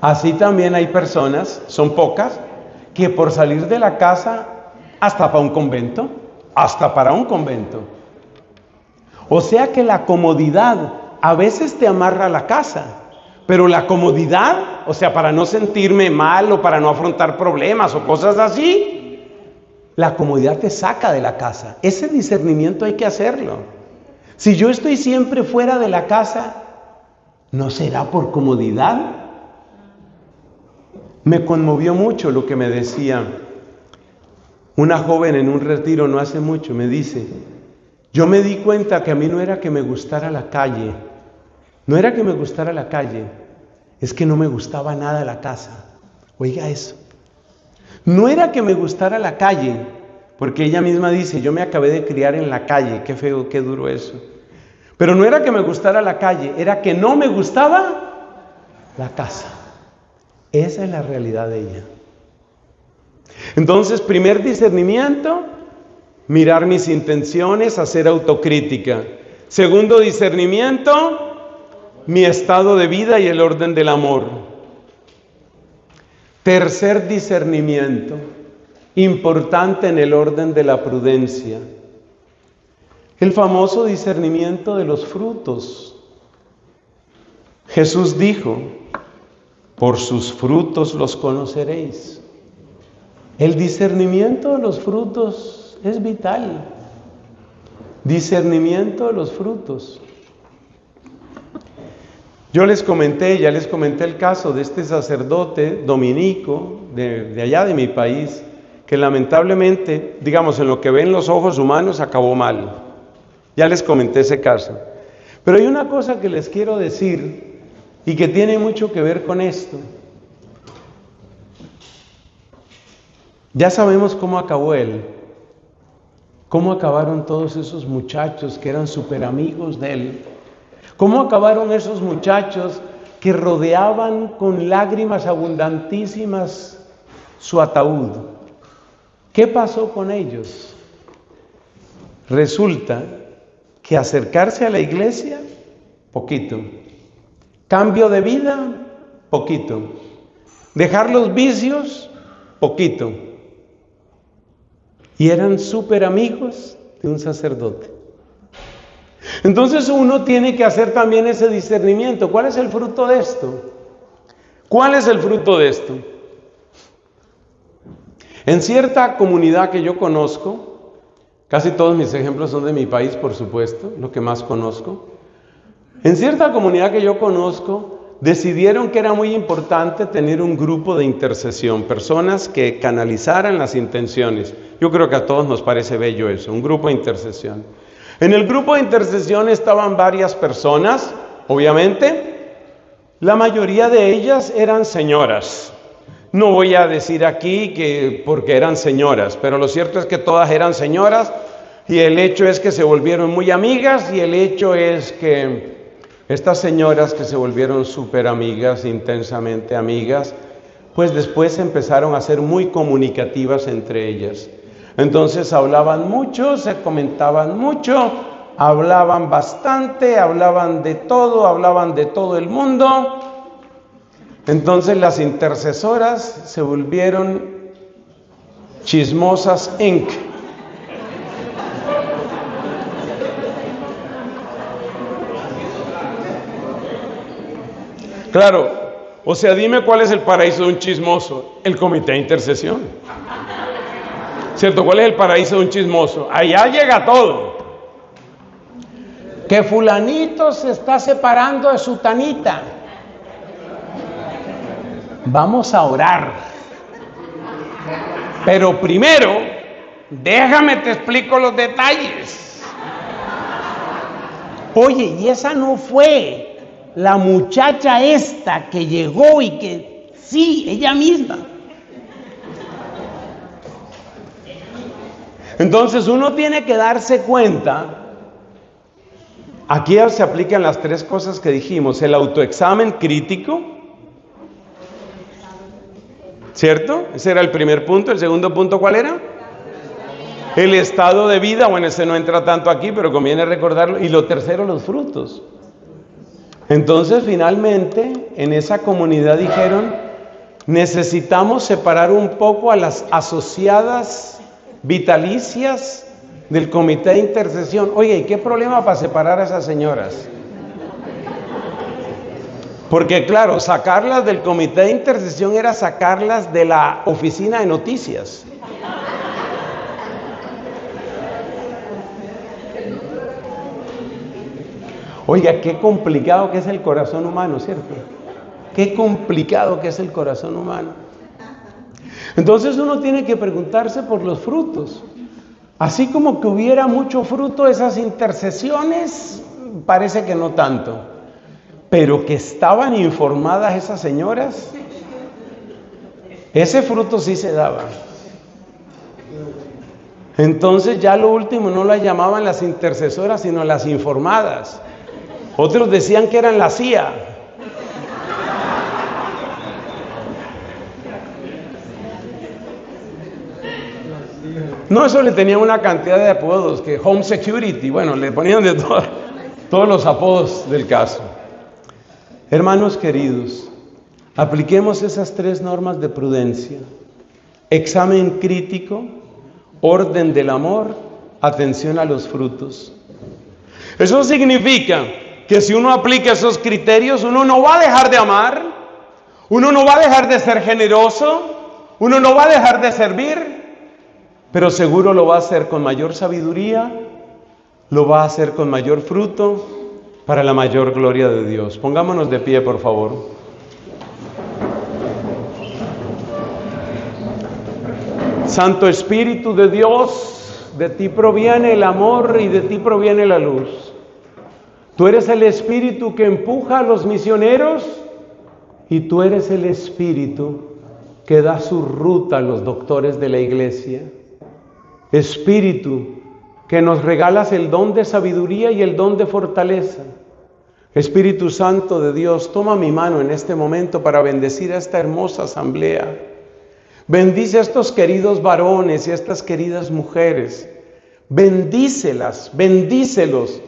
así también hay personas, son pocas, que por salir de la casa hasta para un convento, hasta para un convento. O sea que la comodidad a veces te amarra a la casa, pero la comodidad, o sea, para no sentirme mal o para no afrontar problemas o cosas así. La comodidad te saca de la casa. Ese discernimiento hay que hacerlo. Si yo estoy siempre fuera de la casa, ¿no será por comodidad? Me conmovió mucho lo que me decía una joven en un retiro no hace mucho. Me dice, yo me di cuenta que a mí no era que me gustara la calle, no era que me gustara la calle, es que no me gustaba nada la casa. Oiga eso. No era que me gustara la calle, porque ella misma dice, yo me acabé de criar en la calle, qué feo, qué duro eso. Pero no era que me gustara la calle, era que no me gustaba la casa. Esa es la realidad de ella. Entonces, primer discernimiento, mirar mis intenciones, hacer autocrítica. Segundo discernimiento, mi estado de vida y el orden del amor. Tercer discernimiento, importante en el orden de la prudencia. El famoso discernimiento de los frutos. Jesús dijo, por sus frutos los conoceréis. El discernimiento de los frutos es vital. Discernimiento de los frutos. Ya les comenté el caso de este sacerdote dominico de allá de mi país, que lamentablemente, digamos, en lo que ven los ojos humanos, acabó mal. Ya les comenté ese caso. Pero hay una cosa que les quiero decir y que tiene mucho que ver con esto. Ya sabemos cómo acabó él, cómo acabaron todos esos muchachos que eran súper amigos de él, cómo acabaron esos muchachos que rodeaban con lágrimas abundantísimas su ataúd. ¿Qué pasó con ellos? Resulta que acercarse a la iglesia, poquito. Cambio de vida, poquito. Dejar los vicios, poquito. Y eran súper amigos de un sacerdote. Entonces uno tiene que hacer también ese discernimiento. ¿Cuál es el fruto de esto? ¿Cuál es el fruto de esto? En cierta comunidad que yo conozco, casi todos mis ejemplos son de mi país, por supuesto, lo que más conozco. En cierta comunidad que yo conozco, decidieron que era muy importante tener un grupo de intercesión, personas que canalizaran las intenciones. Yo creo que a todos nos parece bello eso, un grupo de intercesión. En el grupo de intercesión estaban varias personas, obviamente, la mayoría de ellas eran señoras. No voy a decir aquí que porque eran señoras, pero lo cierto es que todas eran señoras y el hecho es que se volvieron muy amigas y el hecho es que estas señoras que se volvieron súper amigas, intensamente amigas, pues después empezaron a ser muy comunicativas entre ellas. Entonces hablaban mucho, se comentaban mucho, hablaban bastante, hablaban de todo el mundo. Entonces las intercesoras se volvieron chismosas Inc. Claro, o sea, dime cuál es el paraíso de un chismoso, el comité de intercesión. ¿Cierto? ¿Cuál es el paraíso de un chismoso? Allá llega todo. Que fulanito se está separando de sutanita. Vamos a orar. Pero primero, déjame te explico los detalles. Oye, y esa no fue la muchacha esta que llegó y que, sí, ella misma. Entonces uno tiene que darse cuenta, aquí se aplican las tres cosas que dijimos, el autoexamen crítico, ¿cierto? Ese era el primer punto. El segundo punto, ¿cuál era? El estado de vida, bueno, ese no entra tanto aquí, pero conviene recordarlo. Y lo tercero, los frutos. Entonces, finalmente, en esa comunidad dijeron, necesitamos separar un poco a las asociadas vitalicias del comité de intercesión. Oye, ¿y qué problema para separar a esas señoras? Porque claro, sacarlas del comité de intercesión era sacarlas de la oficina de noticias. Oiga, qué complicado que es el corazón humano, ¿cierto? Qué complicado que es el corazón humano. Entonces uno tiene que preguntarse por los frutos. Así como que hubiera mucho fruto, esas intercesiones, parece que no tanto. Pero que estaban informadas esas señoras, ese fruto sí se daba. Entonces ya lo último no las llamaban las intercesoras, sino las informadas. Otros decían que eran la CIA. No, eso le tenían una cantidad de apodos, que Home Security, bueno, le ponían de todos los apodos del caso. Hermanos queridos, apliquemos esas 3 normas de prudencia: examen crítico, orden del amor, atención a los frutos. Eso significa que si uno aplica esos criterios, uno no va a dejar de amar, uno no va a dejar de ser generoso, uno no va a dejar de servir, pero seguro lo va a hacer con mayor sabiduría, lo va a hacer con mayor fruto, para la mayor gloria de Dios. Pongámonos de pie, por favor. Santo Espíritu de Dios, de ti proviene el amor y de ti proviene la luz. Tú eres el Espíritu que empuja a los misioneros y tú eres el Espíritu que da su ruta a los doctores de la iglesia. Espíritu que nos regalas el don de sabiduría y el don de fortaleza. Espíritu Santo de Dios, toma mi mano en este momento para bendecir a esta hermosa asamblea. Bendice a estos queridos varones y a estas queridas mujeres. Bendícelas, bendícelos.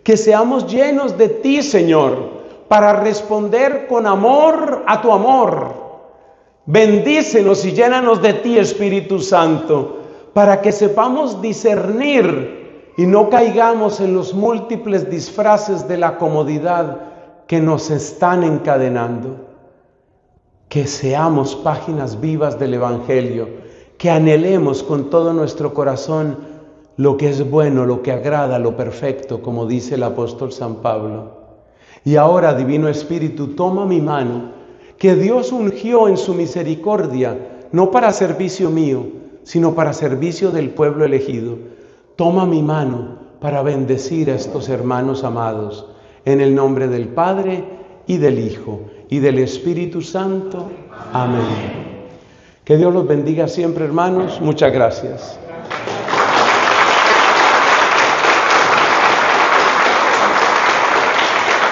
Que seamos llenos de ti, Señor, para responder con amor a tu amor. Bendícenos y llénanos de ti, Espíritu Santo, para que sepamos discernir y no caigamos en los múltiples disfraces de la comodidad que nos están encadenando. Que seamos páginas vivas del Evangelio, que anhelemos con todo nuestro corazón lo que es bueno, lo que agrada, lo perfecto, como dice el apóstol San Pablo. Y ahora, Divino Espíritu, toma mi mano, que Dios ungió en su misericordia, no para servicio mío, sino para servicio del pueblo elegido. Toma mi mano para bendecir a estos hermanos amados, en el nombre del Padre, y del Hijo, y del Espíritu Santo. Amén. Que Dios los bendiga siempre, hermanos. Muchas gracias.